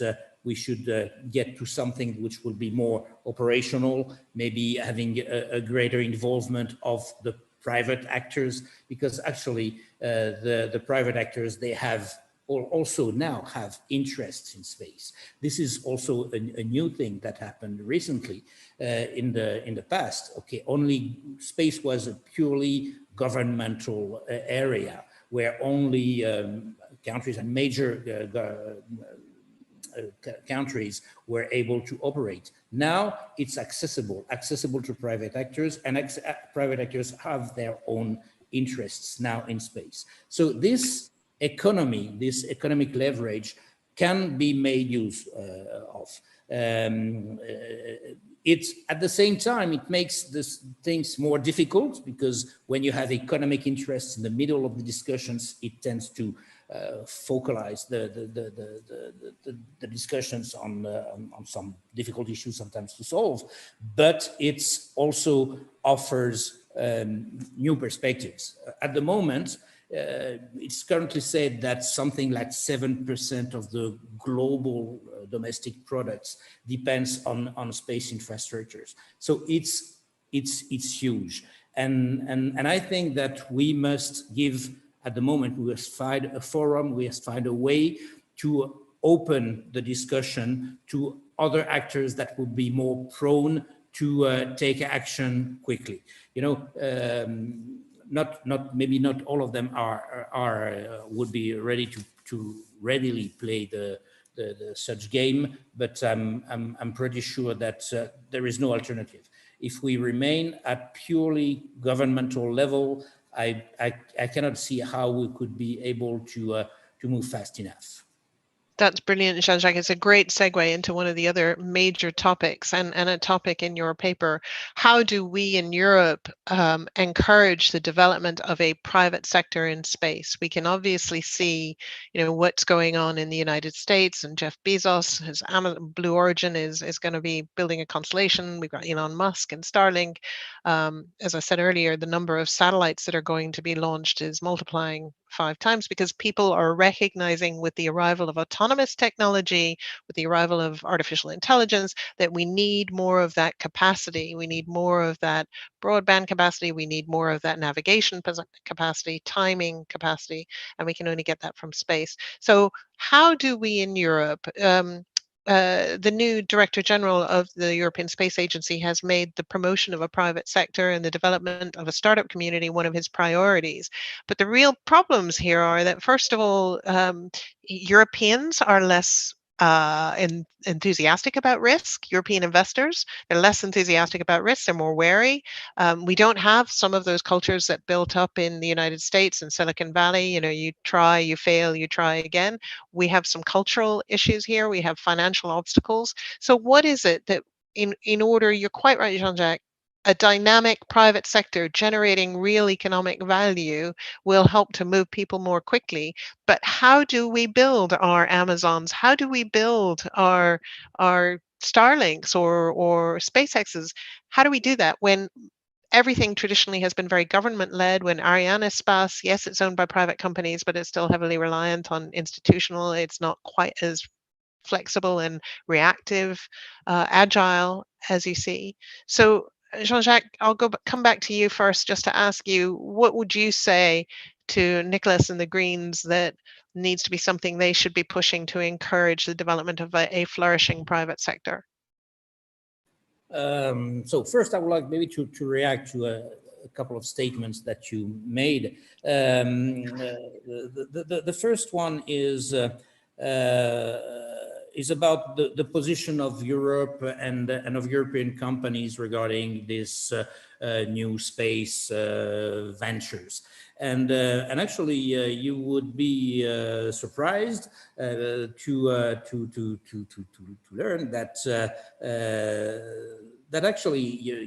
we should get to something which will be more operational, maybe having a greater involvement of the private actors, because actually the private actors, they have also now have interests in space. This is also a new thing that happened recently. In the past, okay, only space was a purely governmental area where only countries and major countries were able to operate. Now it's accessible to private actors, and private actors have their own interests now in space. So this economic leverage can be made use of. It's at the same time, it makes these things more difficult, because when you have economic interests in the middle of the discussions, it tends to focalize the discussions on some difficult issues sometimes to solve, but it also offers new perspectives. At the moment, it's currently said that something like 7% of the global domestic products depends on space infrastructures. So it's huge. And I think that we must give, at the moment, we must find a forum, we must find a way to open the discussion to other actors that would be more prone to take action quickly. You know, maybe not all of them would be ready to readily play the such game, but I'm pretty sure that there is no alternative. If we remain at purely governmental level, I cannot see how we could be able to move fast enough. That's brilliant, Jean-Jacques. It's a great segue into one of the other major topics and a topic in your paper. How do we in Europe encourage the development of a private sector in space? We can obviously see, you know, what's going on in the United States, and Jeff Bezos, his Blue Origin is going to be building a constellation. We've got Elon Musk and Starlink. As I said earlier, the number of satellites that are going to be launched is multiplying 5 times because people are recognizing with the arrival of autonomous technology, with the arrival of artificial intelligence, that we need more of that capacity. We need more of that broadband capacity. We need more of that navigation capacity, timing capacity, and we can only get that from space. So how do we in Europe, the new Director General of the European Space Agency has made the promotion of a private sector and the development of a startup community one of his priorities. But the real problems here are that, first of all, Europeans are less enthusiastic about risk. European investors, they're less enthusiastic about risk. They're more wary. We don't have some of those cultures that built up in the United States and Silicon Valley. You know, you try, you fail, you try again. We have some cultural issues here. We have financial obstacles. So what is it that in order, you're quite right, Jean-Jacques, a dynamic private sector generating real economic value will help to move people more quickly. But how do we build our Amazons? How do we build our Starlinks or SpaceXs? How do we do that when everything traditionally has been very government-led? When Arianespace, yes, it's owned by private companies, but it's still heavily reliant on institutional. It's not quite as flexible and reactive, agile as you see. So Jean-Jacques, I'll come back to you first just to ask you, what would you say to Niklas and the Greens that needs to be something they should be pushing to encourage the development of a flourishing private sector? So first, I would like maybe to react to a couple of statements that you made. The first one is about the position of Europe and of European companies regarding this new space ventures. And actually, you would be surprised to learn that that actually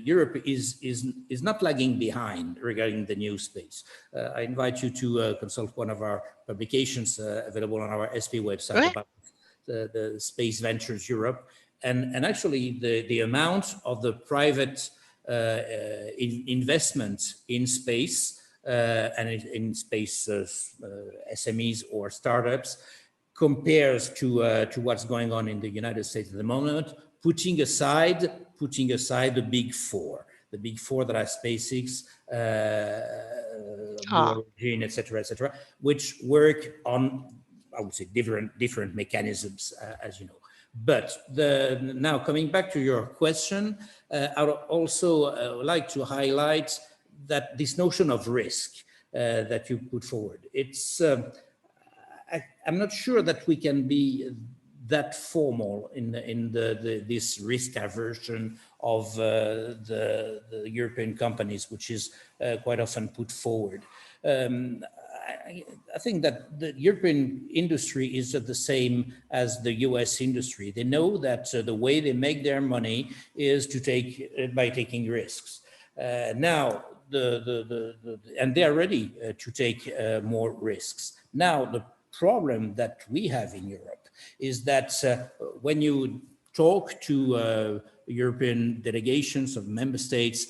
Europe is not lagging behind regarding the new space. I invite you to consult one of our publications available on our ESPI website about the Space Ventures Europe, and actually the amount of the private investment in space and in space SMEs or startups compares to what's going on in the United States at the moment, putting aside the big four that are SpaceX, Blue Origin, etc., which work on, I would say, different mechanisms, as you know. But now coming back to your question, I would also like to highlight that this notion of risk that you put forward. It's I'm not sure that we can be that formal in this risk aversion of the European companies, which is quite often put forward. I think that the European industry is the same as the US industry. They know that the way they make their money is to by taking risks. Now, and they are ready to take more risks. Now, the problem that we have in Europe is that when you talk to European delegations of member states,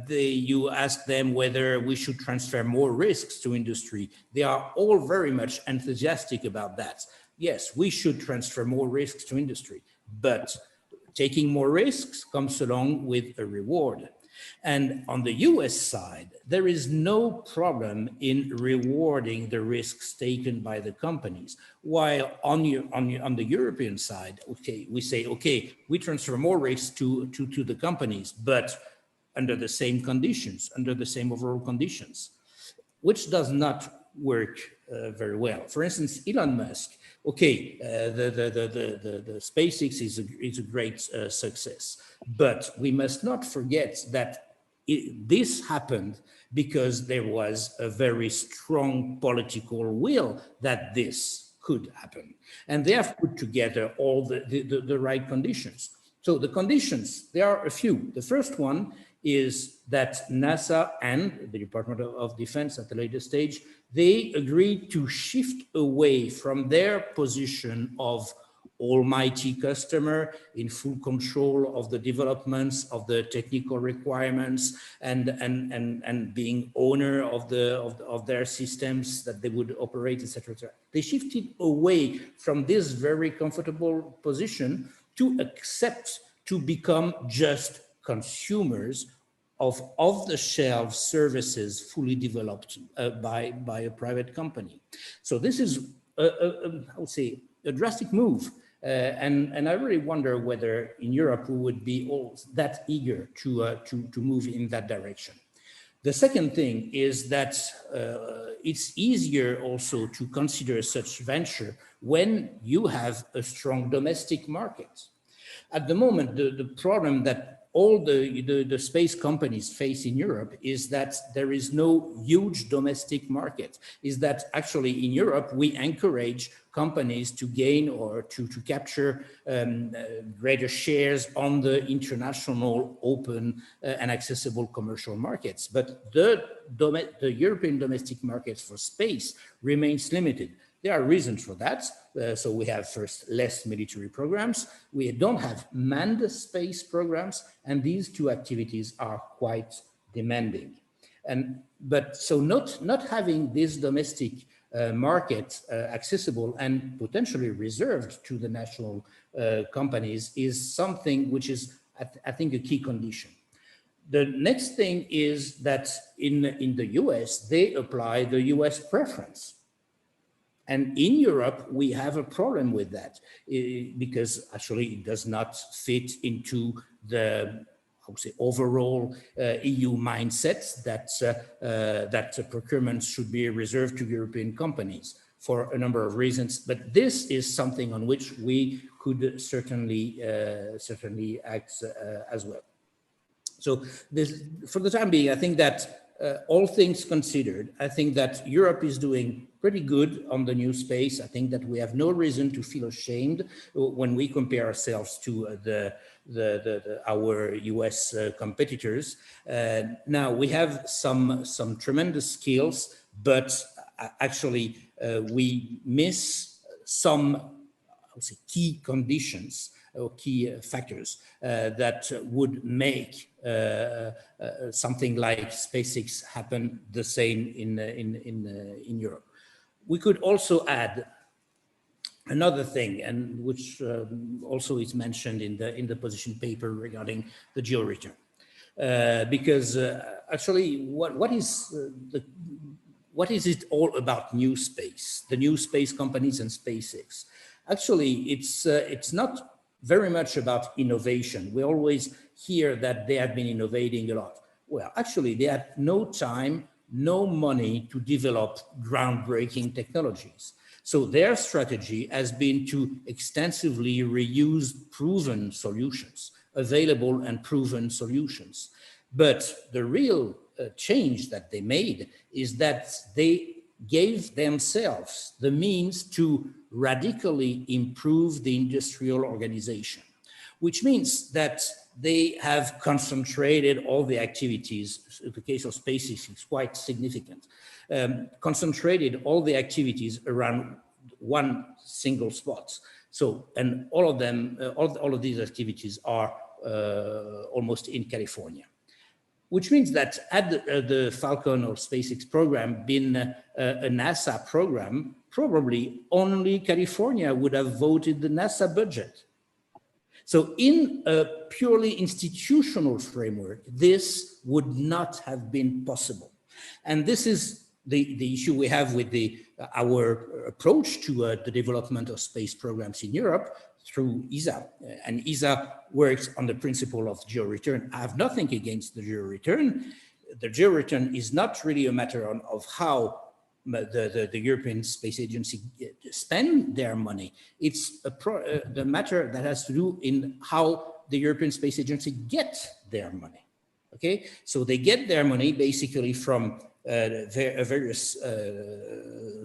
you ask them whether we should transfer more risks to industry. They are all very much enthusiastic about that. Yes, we should transfer more risks to industry, but taking more risks comes along with a reward. And on the US side, there is no problem in rewarding the risks taken by the companies. While on the European side, okay, we say, okay, we transfer more risks to the companies, but under the same conditions, under the same overall conditions, which does not work very well. For instance, Elon Musk, okay, the SpaceX is a great success, but we must not forget that this happened because there was a very strong political will that this could happen. And they have put together all the right conditions. So the conditions, there are a few. The first one is that NASA and the Department of Defense at the later stage, they agreed to shift away from their position of almighty customer in full control of the developments of the technical requirements and being owner of their systems that they would operate, etc. They shifted away from this very comfortable position to accept to become just consumers of off-the-shelf services fully developed by a private company. So this is, I would say, a drastic move. And I really wonder whether in Europe we would be all that eager to move in that direction. The second thing is that it's easier also to consider such venture when you have a strong domestic market. At the moment, the problem that all the space companies face in Europe is that there is no huge domestic market, is that actually in Europe, we encourage companies to gain or to capture greater shares on the international open and accessible commercial markets. But the European domestic markets for space remains limited. There are reasons for that. So we have first less military programs. We don't have manned space programs, and these two activities are quite demanding. But so not having this domestic market accessible and potentially reserved to the national companies is something which is, I think, a key condition. The next thing is that in the US, they apply the US preference. And in Europe, we have a problem with that because actually it does not fit into the, I would say, overall EU mindset that procurement should be reserved to European companies for a number of reasons. But this is something on which we could certainly act as well. So this, for the time being, I think that all things considered, I think that Europe is doing pretty good on the new space. I think that we have no reason to feel ashamed when we compare ourselves to our US competitors. Now we have some tremendous skills, but actually we miss some, I would say, key conditions or key factors that would make something like SpaceX happen the same in Europe. We could also add another thing, and which also is mentioned in the position paper regarding the geo-return, because actually, what is it all about new space? The new space companies and SpaceX. Actually, it's not very much about innovation. We always hear that they have been innovating a lot. Well, actually, they had no time, no money to develop groundbreaking technologies. So their strategy has been to extensively reuse proven solutions, available and proven solutions. But the real change that they made is that they gave themselves the means to radically improve the industrial organization, which means that they have concentrated all the activities. In the case of SpaceX, it's quite significant. Concentrated all the activities around one single spot. So, and all of them, all of these activities are almost in California, which means that had the Falcon or SpaceX program been a NASA program, probably only California would have voted the NASA budget. So in a purely institutional framework, this would not have been possible. And this is the issue we have with our approach to the development of space programs in Europe through ESA. And ESA works on the principle of geo-return. I have nothing against the geo-return. The geo-return is not really a matter of how the European Space Agency spend their money. It's the matter that has to do in how the European Space Agency get their money. Okay, so they get their money basically from various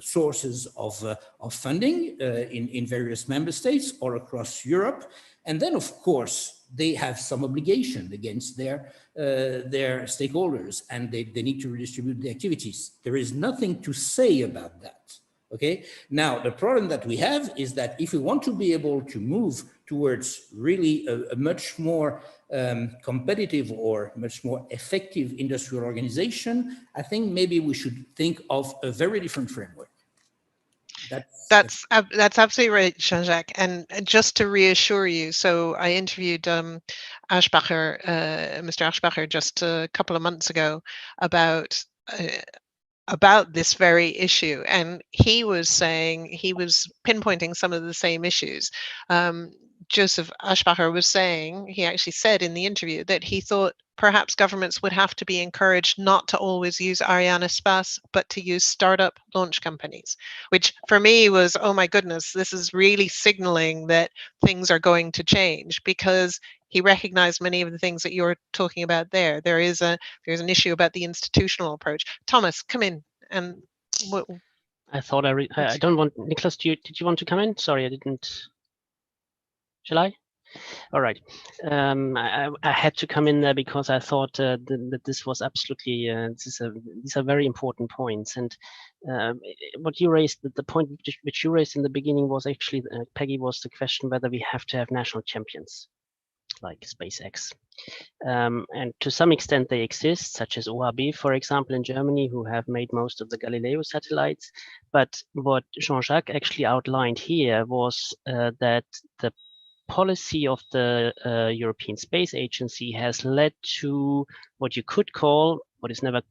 sources of funding in various member states or across Europe. And then, of course, they have some obligation against their stakeholders, and they need to redistribute the activities. There is nothing to say about that. Okay. Now, the problem that we have is that if we want to be able to move towards really a much more competitive or much more effective industrial organization, I think maybe we should think of a very different framework. That's absolutely right, Jean-Jacques. And just to reassure you, so I interviewed Mr. Aschbacher just a couple of months ago about this very issue, and he was saying, he was pinpointing some of the same issues. Joseph Aschbacher was saying, he actually said in the interview that he thought perhaps governments would have to be encouraged not to always use Arianespace, but to use startup launch companies, which for me was, oh my goodness, this is really signaling that things are going to change, because he recognized many of the things that you're talking about there. There's an issue about the institutional approach. Thomas, come in. And what? I thought I don't want, Niklas, did you want to come in? Sorry, I didn't. Shall I? All right. I had to come in there because I thought that this was absolutely, these are very important points. And what you raised, the point which you raised in the beginning was actually, Peggy, was the question whether we have to have national champions like SpaceX. And to some extent they exist, such as Hoerber, for example, in Germany, who have made most of the Galileo satellites. But what Jean-Jacques actually outlined here was that the policy of the European Space Agency has led to what you could call, what is never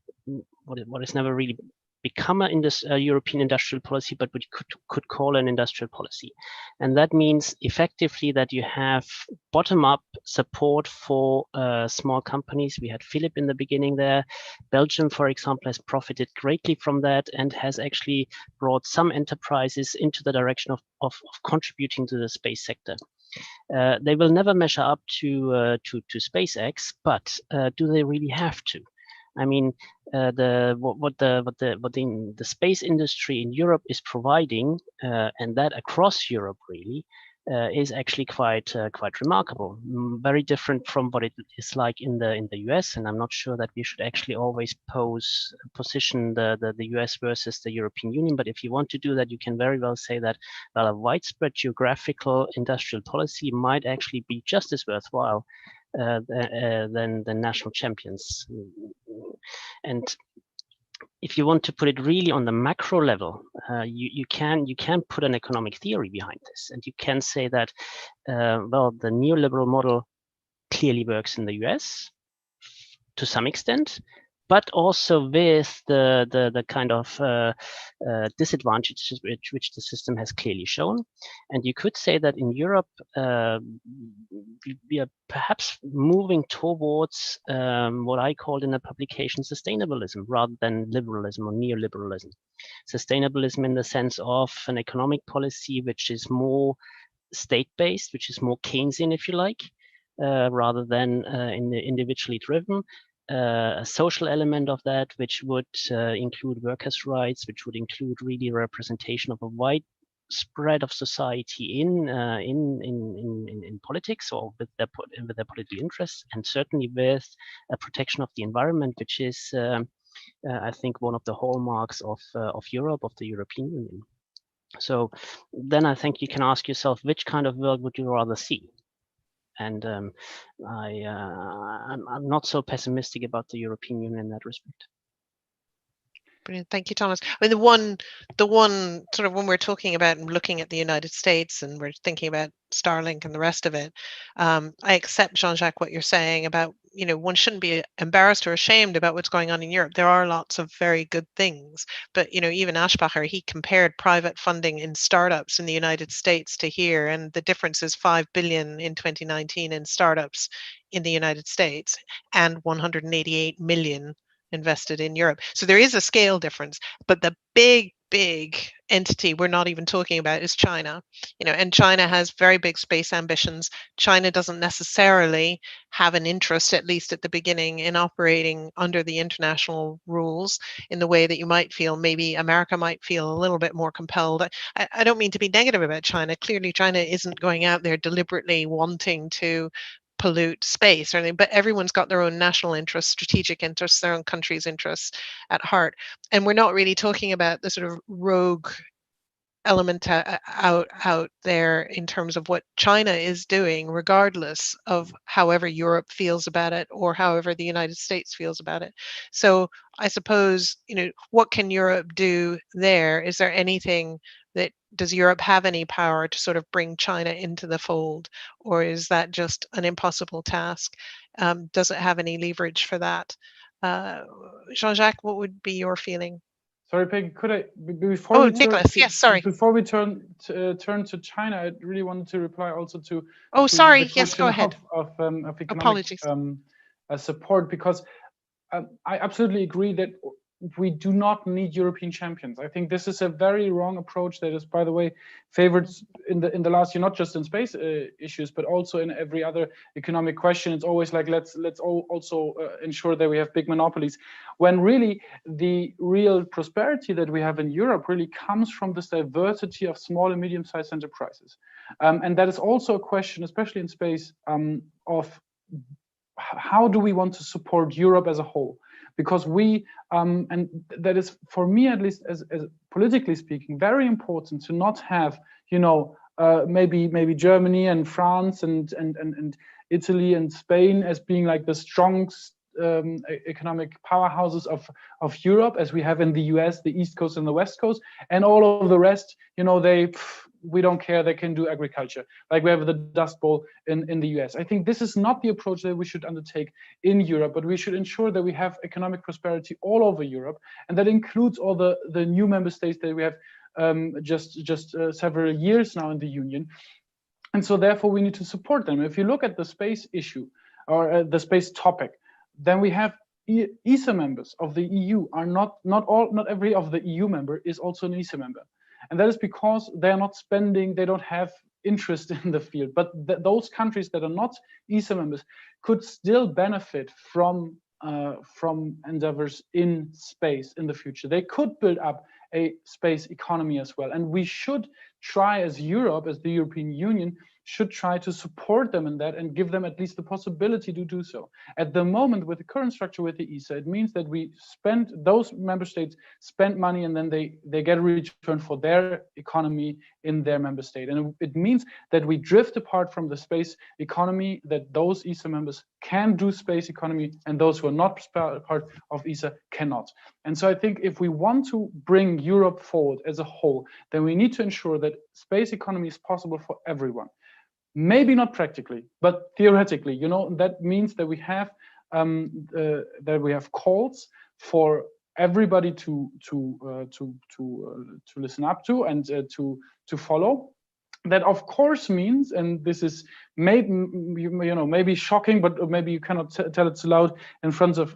really become a European industrial policy, but what you could call an industrial policy. And that means effectively that you have bottom-up support for small companies. We had Philippe in the beginning there. Belgium, for example, has profited greatly from that and has actually brought some enterprises into the direction of contributing to the space sector. They will never measure up to SpaceX, but do they really have to? I mean, what the space industry in Europe is providing, and that across Europe really, is actually quite remarkable. Very different from what it is like in the US, and I'm not sure that we should actually always position the US versus the European Union. But if you want to do that, you can very well say that, well, a widespread geographical industrial policy might actually be just as worthwhile than national champions. And if you want to put it really on the macro level, you can put an economic theory behind this, and you can say that well, the neoliberal model clearly works in the US to some extent, but also with the kind of disadvantages which the system has clearly shown. And you could say that in Europe, we are perhaps moving towards what I called in a publication sustainabilism rather than liberalism or neoliberalism. Sustainabilism in the sense of an economic policy which is more state-based, which is more Keynesian, if you like, rather than individually driven. A social element of that, which would include workers' rights, which would include really representation of a wide spread of society in politics or with their political interests, and certainly with a protection of the environment, which is, I think, one of the hallmarks of Europe, of the European Union. So then I think you can ask yourself, which kind of world would you rather see? And I'm not so pessimistic about the European Union in that respect. Brilliant. Thank you, Thomas. I mean, the one sort of when we're talking about and looking at the United States and we're thinking about Starlink and the rest of it, I accept, Jean-Jacques, what you're saying about, one shouldn't be embarrassed or ashamed about what's going on in Europe. There are lots of very good things, but, even Aschbacher, he compared private funding in startups in the United States to here, and the difference is 5 billion in 2019 in startups in the United States and 188 million invested in Europe. So there is a scale difference, but the big entity we're not even talking about is China. And China has very big space ambitions. China doesn't necessarily have an interest, at least at the beginning, in operating under the international rules in the way that you might feel. Maybe America might feel a little bit more compelled. I don't mean to be negative about China. Clearly, China isn't going out there deliberately wanting to pollute space or anything, but everyone's got their own national interests, strategic interests, their own country's interests at heart. And we're not really talking about the sort of rogue element out there in terms of what China is doing, regardless of however Europe feels about it or however the United States feels about it. So I suppose, what can Europe do there? Is there anything does Europe have any power to sort of bring China into the fold, or is that just an impossible task? Does it have any leverage for that? Jean-Jacques, what would be your feeling? Sorry, Peggy, could I, before we turn Niklas, yes, sorry. Before we turn to China, I really wanted to reply also to sorry, yes, go ahead. Of economic Apologies. Support, because I absolutely agree that we do not need European champions. I think this is a very wrong approach that is, by the way, favored in the last year, not just in space issues, but also in every other economic question. It's always like, let's also ensure that we have big monopolies, when really the real prosperity that we have in Europe really comes from this diversity of small and medium-sized enterprises. And that is also a question, especially in space, of how do we want to support Europe as a whole? Because we, and that is, for me at least, as politically speaking, very important to not have, maybe Germany and France and Italy and Spain as being like the strong economic powerhouses of Europe, as we have in the US, the East Coast and the West Coast, and all of the rest, we don't care, they can do agriculture, like we have the Dust Bowl in the US. I think this is not the approach that we should undertake in Europe, but we should ensure that we have economic prosperity all over Europe, and that includes all the new member states that we have just several years now in the Union. And so therefore we need to support them. If you look at the space issue or the space topic, then we have ESA members of the EU are not every of the EU member is also an ESA member. And that is because they are not spending, they don't have interest in the field. But those countries that are not ESA members could still benefit from endeavors in space in the future. They could build up a space economy as well. And we should try, as Europe, as the European Union, should try to support them in that and give them at least the possibility to do so. At the moment, with the current structure with the ESA, it means that those member states spend money and then they get a return for their economy in their member state. And it means that we drift apart from the space economy, that those ESA members can do space economy and those who are not part of ESA cannot. And so I think if we want to bring Europe forward as a whole, then we need to ensure that space economy is possible for everyone. Maybe not practically, but theoretically, that means that we have calls for everybody to listen up to and to follow. That of course means, and this is maybe shocking, but maybe you cannot tell it so loud in front of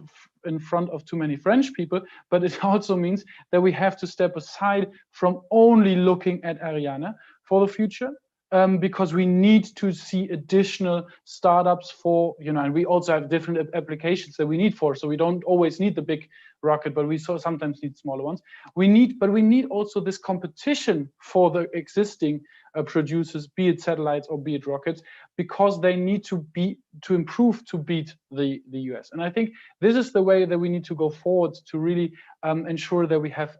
too many French people, but it also means that we have to step aside from only looking at Ariane for the future. Because we need to see additional startups for, and we also have different applications that we need for. So we don't always need the big rocket, but we sometimes need smaller ones. We need also this competition for the existing producers, be it satellites or be it rockets, because they need to improve to beat the US. And I think this is the way that we need to go forward to really ensure that we have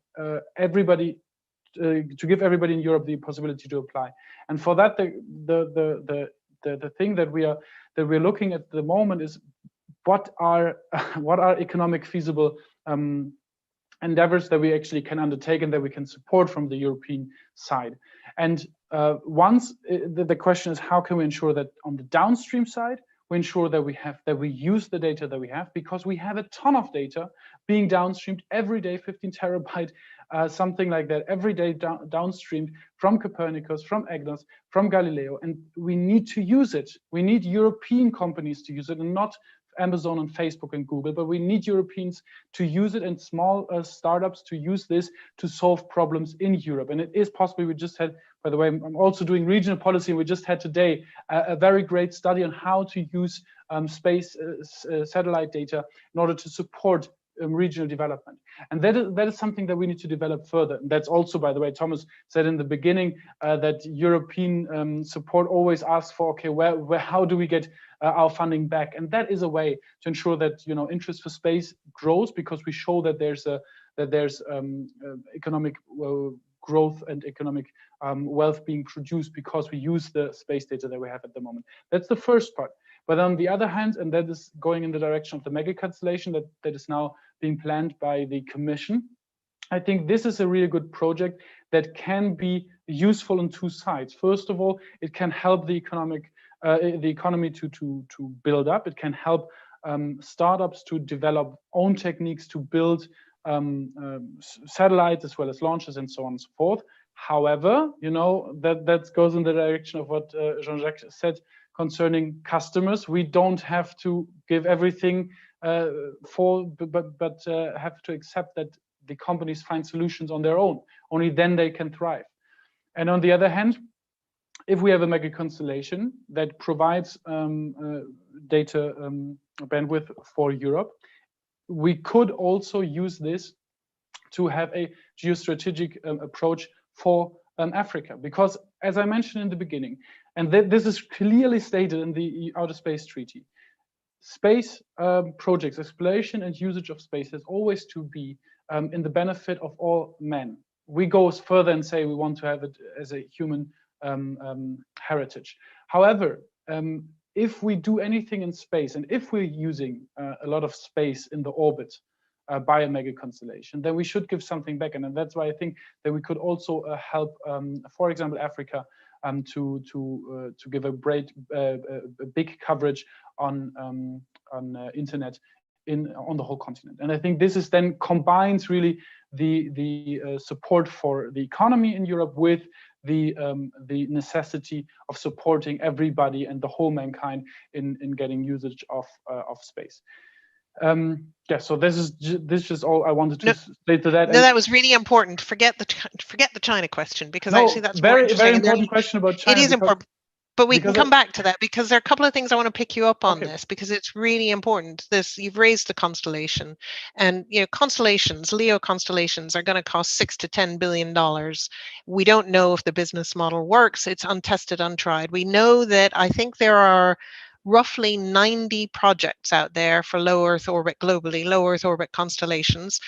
everybody to give everybody in Europe the possibility to apply. And for that, the thing that we're looking at the moment is what are economic feasible endeavors that we actually can undertake and that we can support from the European side. And once the question is, how can we ensure that on the downstream side we ensure that we use the data that we have, because we have a ton of data being downstreamed every day, 15 terabyte, something like that, every day downstreamed from Copernicus, from EGNOS, from Galileo, and we need to use it. We need European companies to use it, and not Amazon and Facebook and Google, but we need Europeans to use it, and small startups to use this to solve problems in Europe. And it is possible. We just had, by the way, I'm also doing regional policy, and we just had today a very great study on how to use space satellite data in order to support regional development. And that is something that we need to develop further. And that's also, by the way, Thomas said in the beginning that European support always asks for, okay, how do we get our funding back? And that is a way to ensure that, you know, interest for space grows, because we show that there's economic growth and economic wealth being produced because we use the space data that we have at the moment. That's the first part. But on the other hand, and that is going in the direction of the mega constellation that is now being planned by the Commission, I think this is a really good project that can be useful on two sides. First of all, it can help the economy to build up. It can help startups to develop own techniques to build satellites as well as launches and so on and so forth. However, you know, that goes in the direction of what Jean-Jacques said concerning customers. We don't have to give everything but have to accept that the companies find solutions on their own. Only then they can thrive. And on the other hand, if we have a mega constellation that provides data bandwidth for Europe, we could also use this to have a geostrategic approach for Africa, because as I mentioned in the beginning, and this is clearly stated in the Outer Space Treaty, space projects, exploration and usage of space has always to be in the benefit of all men. We go further and say we want to have it as a human heritage. However, if we do anything in space, and if we're using a lot of space in the orbit by a mega constellation, then we should give something back. And that's why I think that we could also help, for example, Africa to give a big coverage on internet on the whole continent. And I think this is then combines really the support for the economy in Europe with the necessity of supporting everybody and the whole mankind in getting usage of space. Yeah, so this is just all I wanted to say to that. No, that was really important. Forget the China question, because actually that's very important question about China. It is important. But we can come back to that, because there are a couple of things I want to pick you up on this, because it's really important. You've raised the constellation, and you know, constellations, LEO constellations, are going to cost $6 to $10 billion. We don't know if the business model works. It's untested, untried. We know that I think there are roughly 90 projects out there for low Earth orbit globally, low Earth orbit constellations.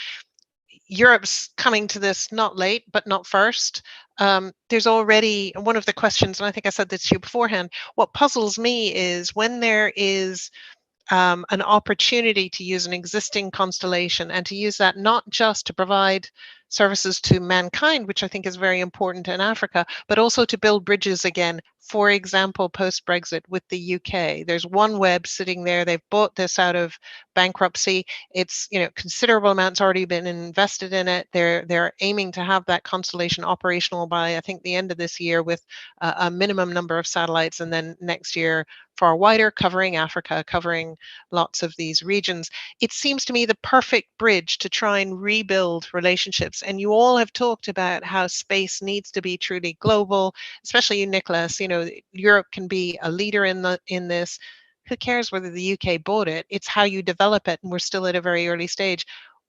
Europe's coming to this not late, but not first. There's already one of the questions, and I think I said this to you beforehand, what puzzles me is when there is an opportunity to use an existing constellation and to use that not just to provide services to mankind, which I think is very important in Africa, but also to build bridges again. For example, post-Brexit with the UK, there's OneWeb sitting there. They've bought this out of bankruptcy. It's, you know, considerable amounts already been invested in it. They're aiming to have that constellation operational by, I think, the end of this year, with a minimum number of satellites, and then next year far wider, covering Africa, covering lots of these regions. It seems to me the perfect bridge to try and rebuild relationships. And you all have talked about how space needs to be truly global, especially you, Niklas. You know, Europe can be a leader in this. Who cares whether the UK bought it? It's how you develop it, and we're still at a very early stage.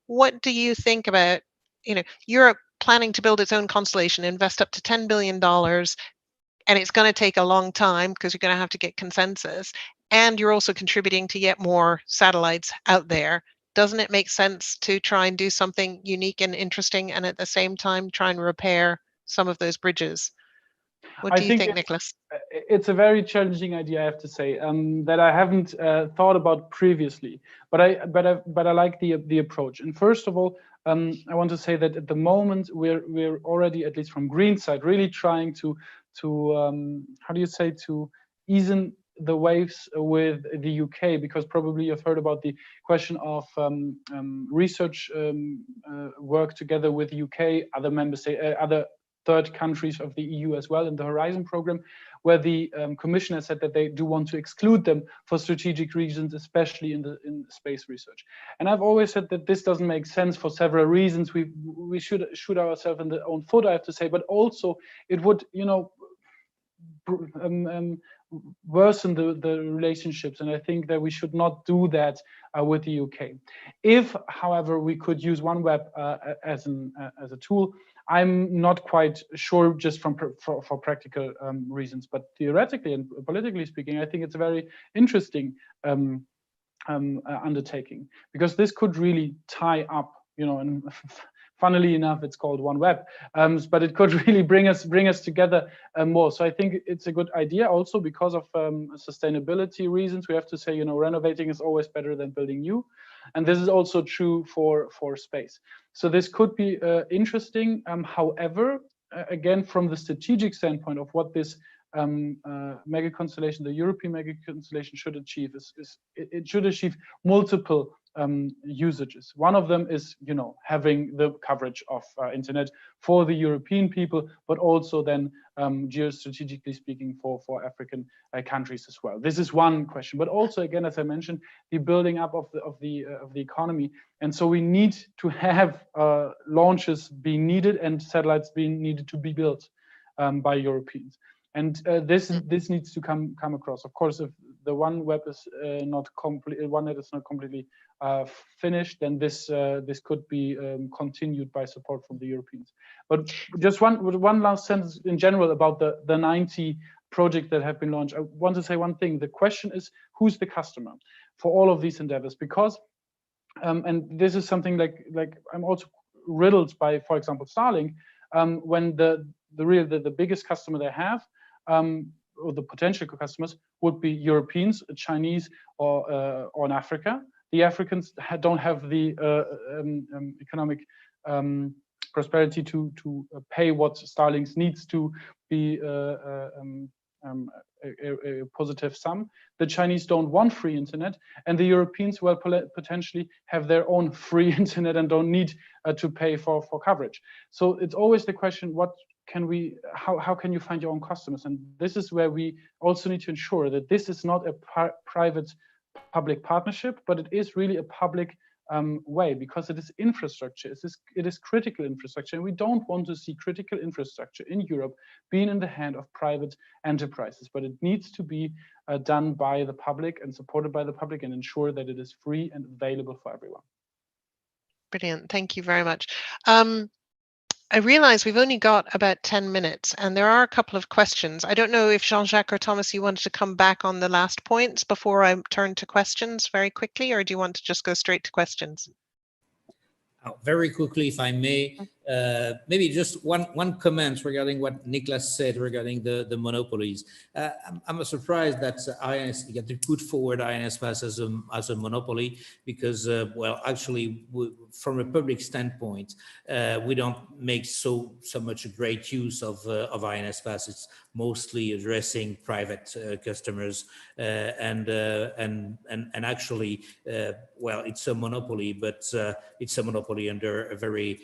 What do you think about, you know, Europe planning to build its own constellation, invest up to $10 billion, and it's going to take a long time because you're going to have to get consensus, and you're also contributing to yet more satellites out there. Doesn't it make sense to try and do something unique and interesting, and at the same time try and repair some of those bridges? What do you think, Niklas? It's a very challenging idea, I have to say, that I haven't thought about previously. But I like the approach. And first of all, I want to say that at the moment we're already, at least from Green side, really trying to how do you say, to ease the waves with the UK, because probably you've heard about the question of research work together with the UK, other member states, other third countries of the EU as well in the Horizon program, where the Commission has said that they do want to exclude them for strategic reasons, especially in space research. And I've always said that this doesn't make sense for several reasons. We should shoot ourselves in the own foot, I have to say, but also it would, you know, worsen the relationships, and I think that we should not do that with the UK. If, however, we could use OneWeb as a tool, I'm not quite sure, just for practical reasons, but theoretically and politically speaking, I think it's a very interesting undertaking, because this could really tie up, you know, and funnily enough, it's called OneWeb, but it could really bring us together more. So I think it's a good idea, also because of sustainability reasons. We have to say, you know, renovating is always better than building new, and this is also true for space. So this could be interesting. However, again, from the strategic standpoint of what this mega constellation, the European mega constellation, should achieve it should achieve multiple usages. One of them is, you know, having the coverage of internet for the European people, but also then geostrategically speaking for African countries as well. This is one question, but also, again, as I mentioned, the building up of the economy, and so we need to have launches being needed and satellites being needed to be built by Europeans. And this needs to come across. Of course, if the OneWeb is not complete, OneNet is not completely finished, then this could be continued by support from the Europeans. But just one last sentence in general about the 90 projects that have been launched. I want to say one thing. The question is, who's the customer for all of these endeavors? Because and this is something like I'm also riddled by, for example, Starlink, when the biggest customer they have, or the potential customers, would be Europeans, Chinese, or in Africa. The Africans don't have the economic prosperity to pay what Starlink needs to be a positive sum. The Chinese don't want free internet, and the Europeans will potentially have their own free internet and don't need to pay for coverage. So it's always the question: how can you find your own customers? And this is where we also need to ensure that this is not a private-public partnership, but it is really a public way, because it is infrastructure. It is critical infrastructure, and we don't want to see critical infrastructure in Europe being in the hand of private enterprises, but it needs to be done by the public and supported by the public, and ensure that it is free and available for everyone. Brilliant. Thank you very much. I realize we've only got about 10 minutes, and there are a couple of questions. I don't know if Jean-Jacques or Thomas, you wanted to come back on the last points before I turn to questions very quickly, or do you want to just go straight to questions? Very quickly, if I may, maybe just one comment regarding what Niklas said regarding the monopolies. I'm surprised that INS put forward INSPAS as a monopoly, because, well, actually, from a public standpoint, we don't make so much a great use of INSPAS. It's mostly addressing private customers, and actually, well, it's a monopoly, but it's a monopoly under a very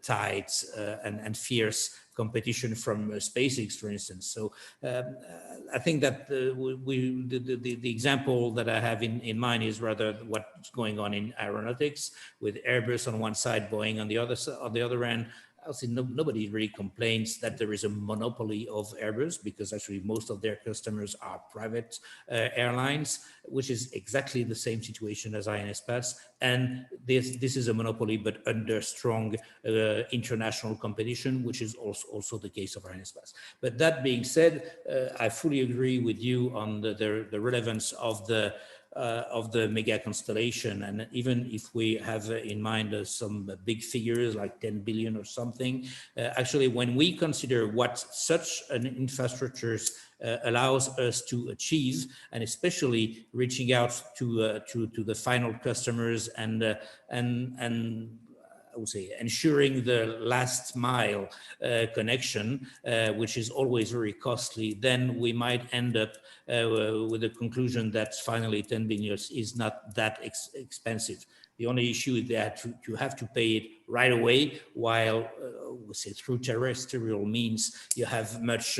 tight and fierce competition from SpaceX, for instance. So I think that the example that I have in mind is rather what's going on in aeronautics, with Airbus on one side, Boeing on the other end. I'll say nobody really complains that there is a monopoly of Airbus, because actually most of their customers are private airlines, which is exactly the same situation as INSPAS. And this is a monopoly, but under strong international competition, which is also the case of INSPAS. But that being said, I fully agree with you on the relevance of the the mega constellation. And even if we have in mind some big figures like 10 billion or something, actually, when we consider what such an infrastructure allows us to achieve, and especially reaching out to the final customers and I would say ensuring the last mile connection, which is always very costly, then we might end up with the conclusion that finally 10 billion is not that expensive. The only issue is that you have to pay it right away, while we say through terrestrial means you have much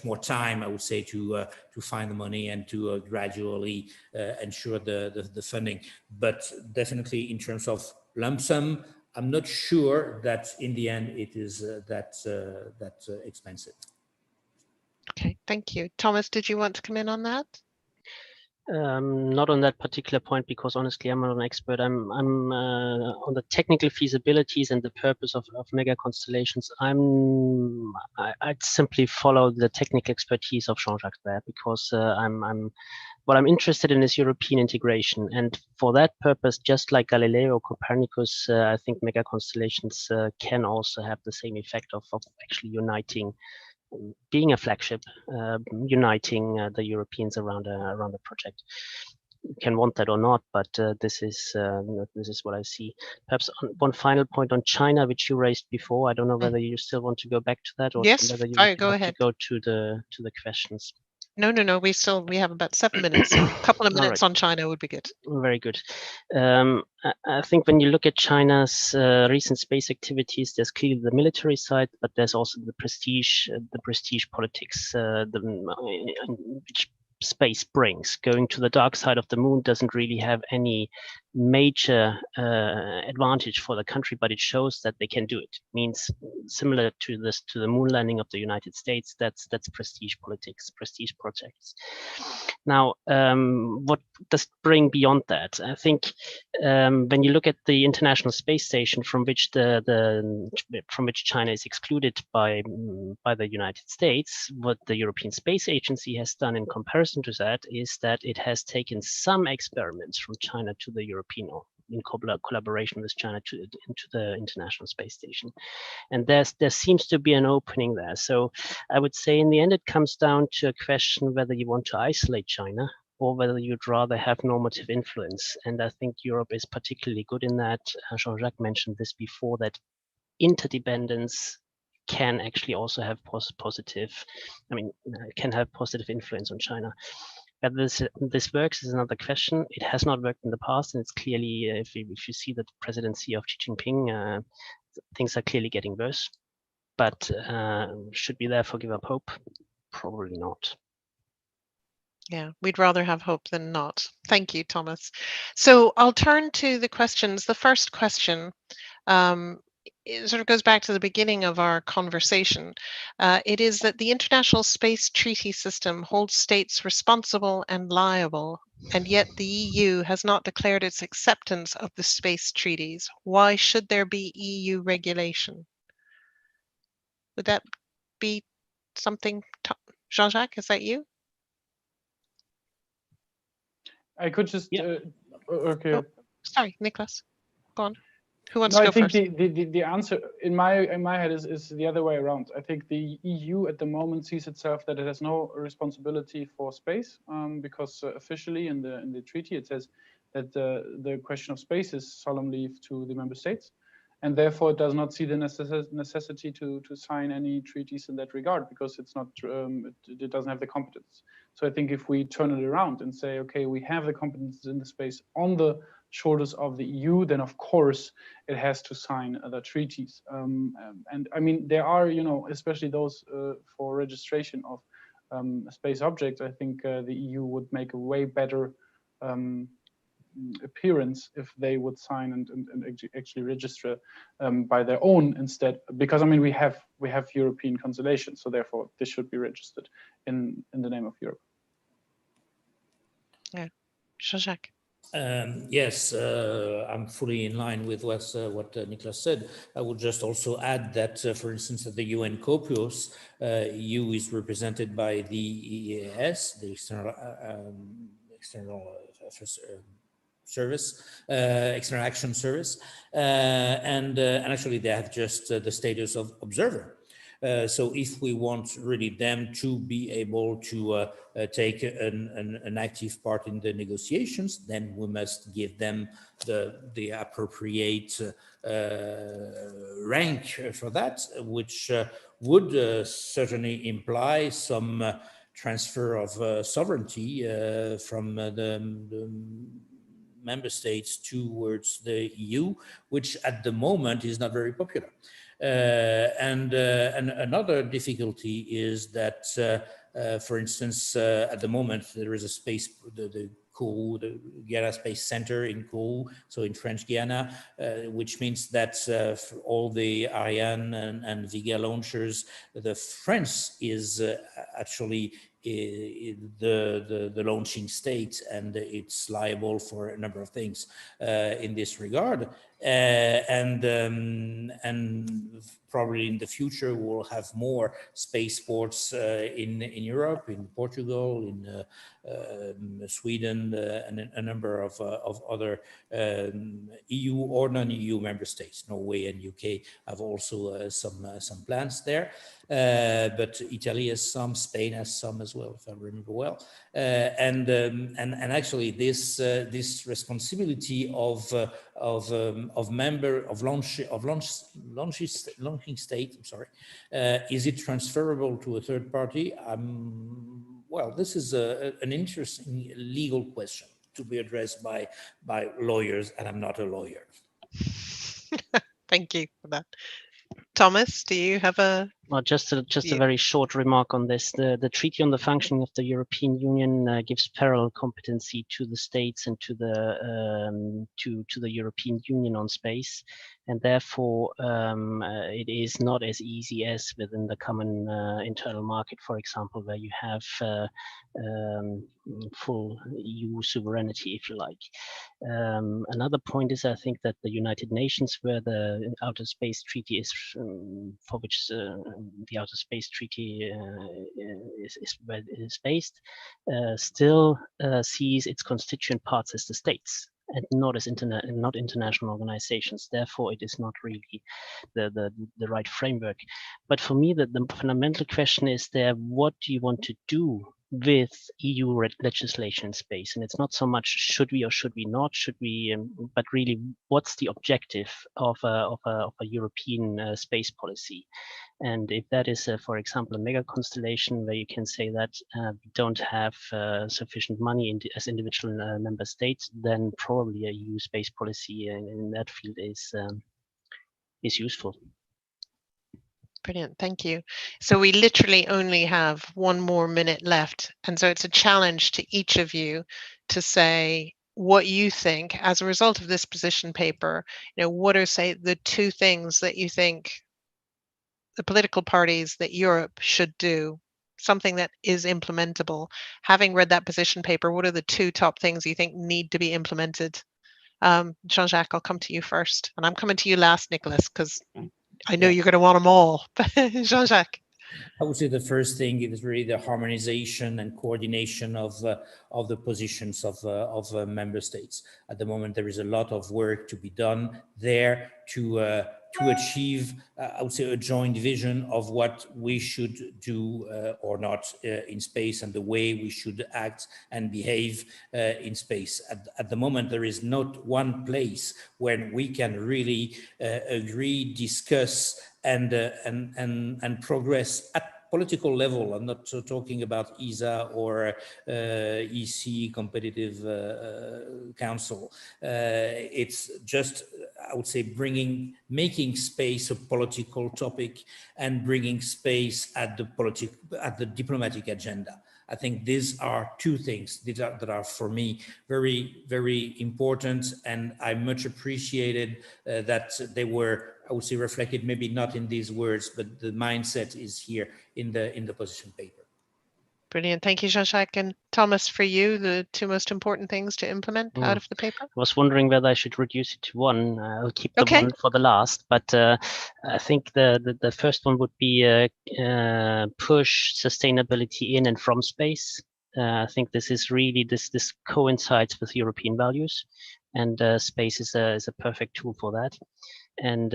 more time, I would say, to find the money and to gradually ensure the funding. But definitely in terms of lump sum, I'm not sure that in the end it is that expensive. Okay, thank you. Thomas, did you want to come in on that? Not on that particular point, because honestly, I'm not an expert. I'm on the technical feasibilities and the purpose of mega constellations. I'd simply follow the technical expertise of Jean-Jacques there, because what I'm interested in is European integration, and for that purpose, just like Galileo, Copernicus, I think mega constellations can also have the same effect of actually uniting, being a flagship, uniting the Europeans around a project. You can want that or not, but this is what I see. Perhaps one final point on China, which you raised before. I don't know whether you still want to go back to that, or yes, whether you go ahead. to go to the questions. No. We have about 7 minutes. So a couple of minutes on China would be good. Very good. I think when you look at China's recent space activities, there's clearly the military side, but there's also the prestige politics, which space brings. Going to the dark side of the moon doesn't really have any major advantage for the country, but it shows that they can do it. Means similar to the moon landing of the United States. That's prestige politics, prestige projects. Now, what does it bring beyond that? I think when you look at the International Space Station, from which China is excluded by the United States, what the European Space Agency has done in comparison to that is that it has taken some experiments from China to the European, or in collaboration with China, into the International Space Station, and there seems to be an opening there. So I would say in the end it comes down to a question whether you want to isolate China or whether you'd rather have normative influence. And I think Europe is particularly good in that. Jean-Jacques mentioned this before, that interdependence can actually also have can have positive influence on China. Whether this works is another question. It has not worked in the past, and it's clearly, if you see the presidency of Xi Jinping, things are clearly getting worse. But should we therefore give up hope? Probably not. Yeah, we'd rather have hope than not. Thank you, Thomas. So I'll turn to the questions. The first question it sort of goes back to the beginning of our conversation. It is that the International Space Treaty System holds states responsible and liable, and yet the EU has not declared its acceptance of the space treaties. Why should there be EU regulation? Would that be something, Jean-Jacques, is that you? I could just, okay. Oh, sorry, Niklas, go on. Who wants to go first? I think the answer in my head is the other way around. I think the EU at the moment sees itself that it has no responsibility for space, because officially in the treaty it says that the question of space is solemnly left to the member states, and therefore it does not see the necessity to sign any treaties in that regard, because it's not it doesn't have the competence. So I think if we turn it around and say, okay, we have the competences in the space on the shoulders of the EU, then of course it has to sign other treaties. And I mean, there are, especially those for registration of space objects, I think the EU would make a way better appearance if they would sign and actually register by their own instead, because I mean we have European constellation, so therefore this should be registered in the name of Europe. Yeah, Jean-Jacques. Yes, I'm fully in line with what Niklas said. I would just also add that, for instance, at the UN COPUOS, EU is represented by the EEAS, the External service, external action service, and actually they have just the status of observer. So if we want really them to be able to take an active part in the negotiations, then we must give them the appropriate rank for that, which would certainly imply some transfer of sovereignty from the member states towards the EU, which at the moment is not very popular. And another difficulty is that, for instance, at the moment there is a space, the Guyana Space Center in Kourou, so in French Guiana, which means that for all the Ariane and Vega launchers, the France is actually the launching state, and it's liable for a number of things in this regard. And probably in the future we'll have more spaceports in Europe, in Portugal, in Sweden, and a number of other EU or non-EU member states. Norway and UK have also some plans there, but Italy has some, Spain has some as well, if I remember well. And actually this responsibility of launching state, I'm sorry, is it transferable to a third party? Well, this is an interesting legal question to be addressed by lawyers, and I'm not a lawyer. Thank you for that. Thomas, do you have a... Well, just a very short remark on this. The Treaty on the Functioning of the European Union gives parallel competency to the states and to the European Union on space, and therefore it is not as easy as within the common internal market, for example, where you have full EU sovereignty, if you like. Another point is, I think, that the United Nations, where the Outer Space Treaty is, for which the Outer Space Treaty is based, still sees its constituent parts as the states and not as not international organizations. Therefore, it is not really the right framework. But for me, the fundamental question is there: what do you want to do with EU legislation in space? And it's not so much should we or should we not, but really what's the objective of a European space policy? And if that is, for example, a mega constellation where you can say that we don't have sufficient money as individual member states, then probably a EU space policy in that field is useful. Brilliant, thank you. So we literally only have 1 more minute left, and so it's a challenge to each of you to say what you think as a result of this position paper. You know, what are, say, the 2 things that you think the political parties that Europe should do, something that is implementable? Having read that position paper, what are the 2 top things you think need to be implemented? Jean-Jacques, I'll come to you first, and I'm coming to you last, Niklas, because I know you're going to want them all. Jean-Jacques. I would say the first thing is really the harmonization and coordination of the positions of member states. At the moment, there is a lot of work to be done there to achieve, I would say, a joint vision of what we should do or not in space, and the way we should act and behave in space. At the moment, there is not one place where we can really agree, discuss, and progress at political level. I'm not talking about ESA or EC competitive council. It's just, I would say, making space a political topic and bringing space at the diplomatic agenda. I think these are 2 things that are for me very, very important, and I much appreciated that they were, I would say, reflected, maybe not in these words, but the mindset is here in the position paper. Brilliant. Thank you, Jean-Jacques. And Thomas, for you, the 2 most important things to implement out of the paper? I was wondering whether I should reduce it to 1. I'll keep the 1 for the last, but I think the first one would be push sustainability in and from space. I think this is really this coincides with European values, and space is a perfect tool for that. And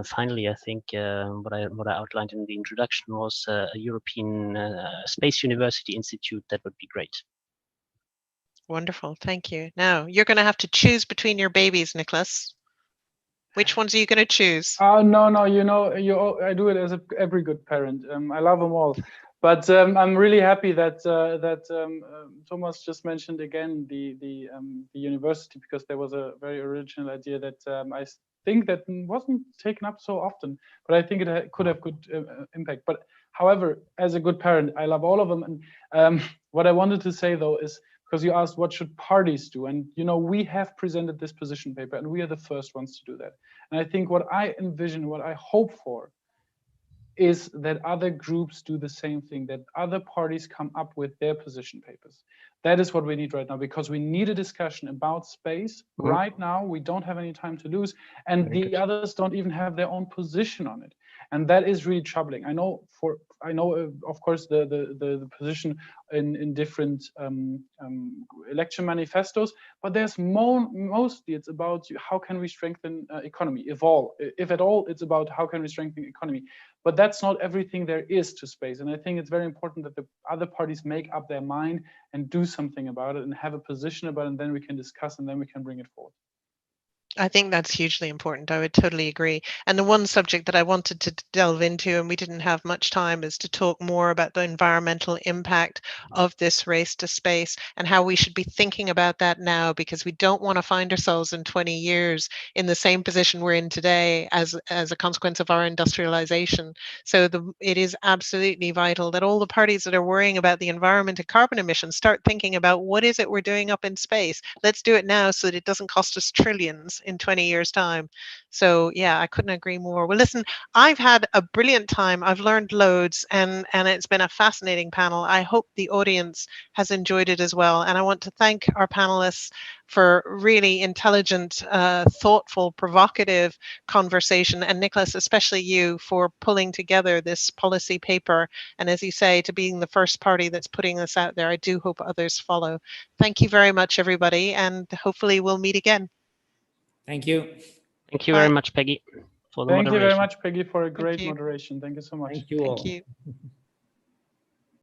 finally, I think what I outlined in the introduction was a European Space University Institute. That would be great. Wonderful, thank you. Now you're going to have to choose between your babies, Niklas. Which ones are you going to choose? No, you know, I do it as every good parent. I love them all, but I'm really happy that Thomas just mentioned again the university, because there was a very original idea that I think that wasn't taken up so often, but I think it could have good impact. But however, as a good parent, I love all of them. And what I wanted to say though is, because you asked what should parties do, and you know, we have presented this position paper and we are the first ones to do that. And I think what I envision, what I hope for, is that other groups do the same thing, that other parties come up with their position papers. That is what we need right now, because we need a discussion about space. Right now, we don't have any time to lose, and the others don't even have their own position on it. And that is really troubling. I know, of course, the position in different election manifestos, but there's mostly it's about how can we strengthen economy, if at all, it's about how can we strengthen economy. But that's not everything there is to space. And I think it's very important that the other parties make up their mind and do something about it and have a position about it, and then we can discuss and then we can bring it forward. I think that's hugely important. I would totally agree. And the one subject that I wanted to delve into, and we didn't have much time, is to talk more about the environmental impact of this race to space and how we should be thinking about that now, because we don't want to find ourselves in 20 years in the same position we're in today as a consequence of our industrialization. So it is absolutely vital that all the parties that are worrying about the environment and carbon emissions start thinking about what is it we're doing up in space. Let's do it now so that it doesn't cost us trillions in 20 years' time. So yeah, I couldn't agree more. Well, listen, I've had a brilliant time. I've learned loads, and it's been a fascinating panel. I hope the audience has enjoyed it as well. And I want to thank our panelists for really intelligent, thoughtful, provocative conversation. And Niklas, especially you, for pulling together this policy paper. And as you say, to being the first party that's putting this out there. I do hope others follow. Thank you very much, everybody. And hopefully we'll meet again. Thank you. Thank you very much, Peggy, for the moderation. Thank you very much, Peggy, for a great moderation. Thank you so much. Thank you all. Thank you.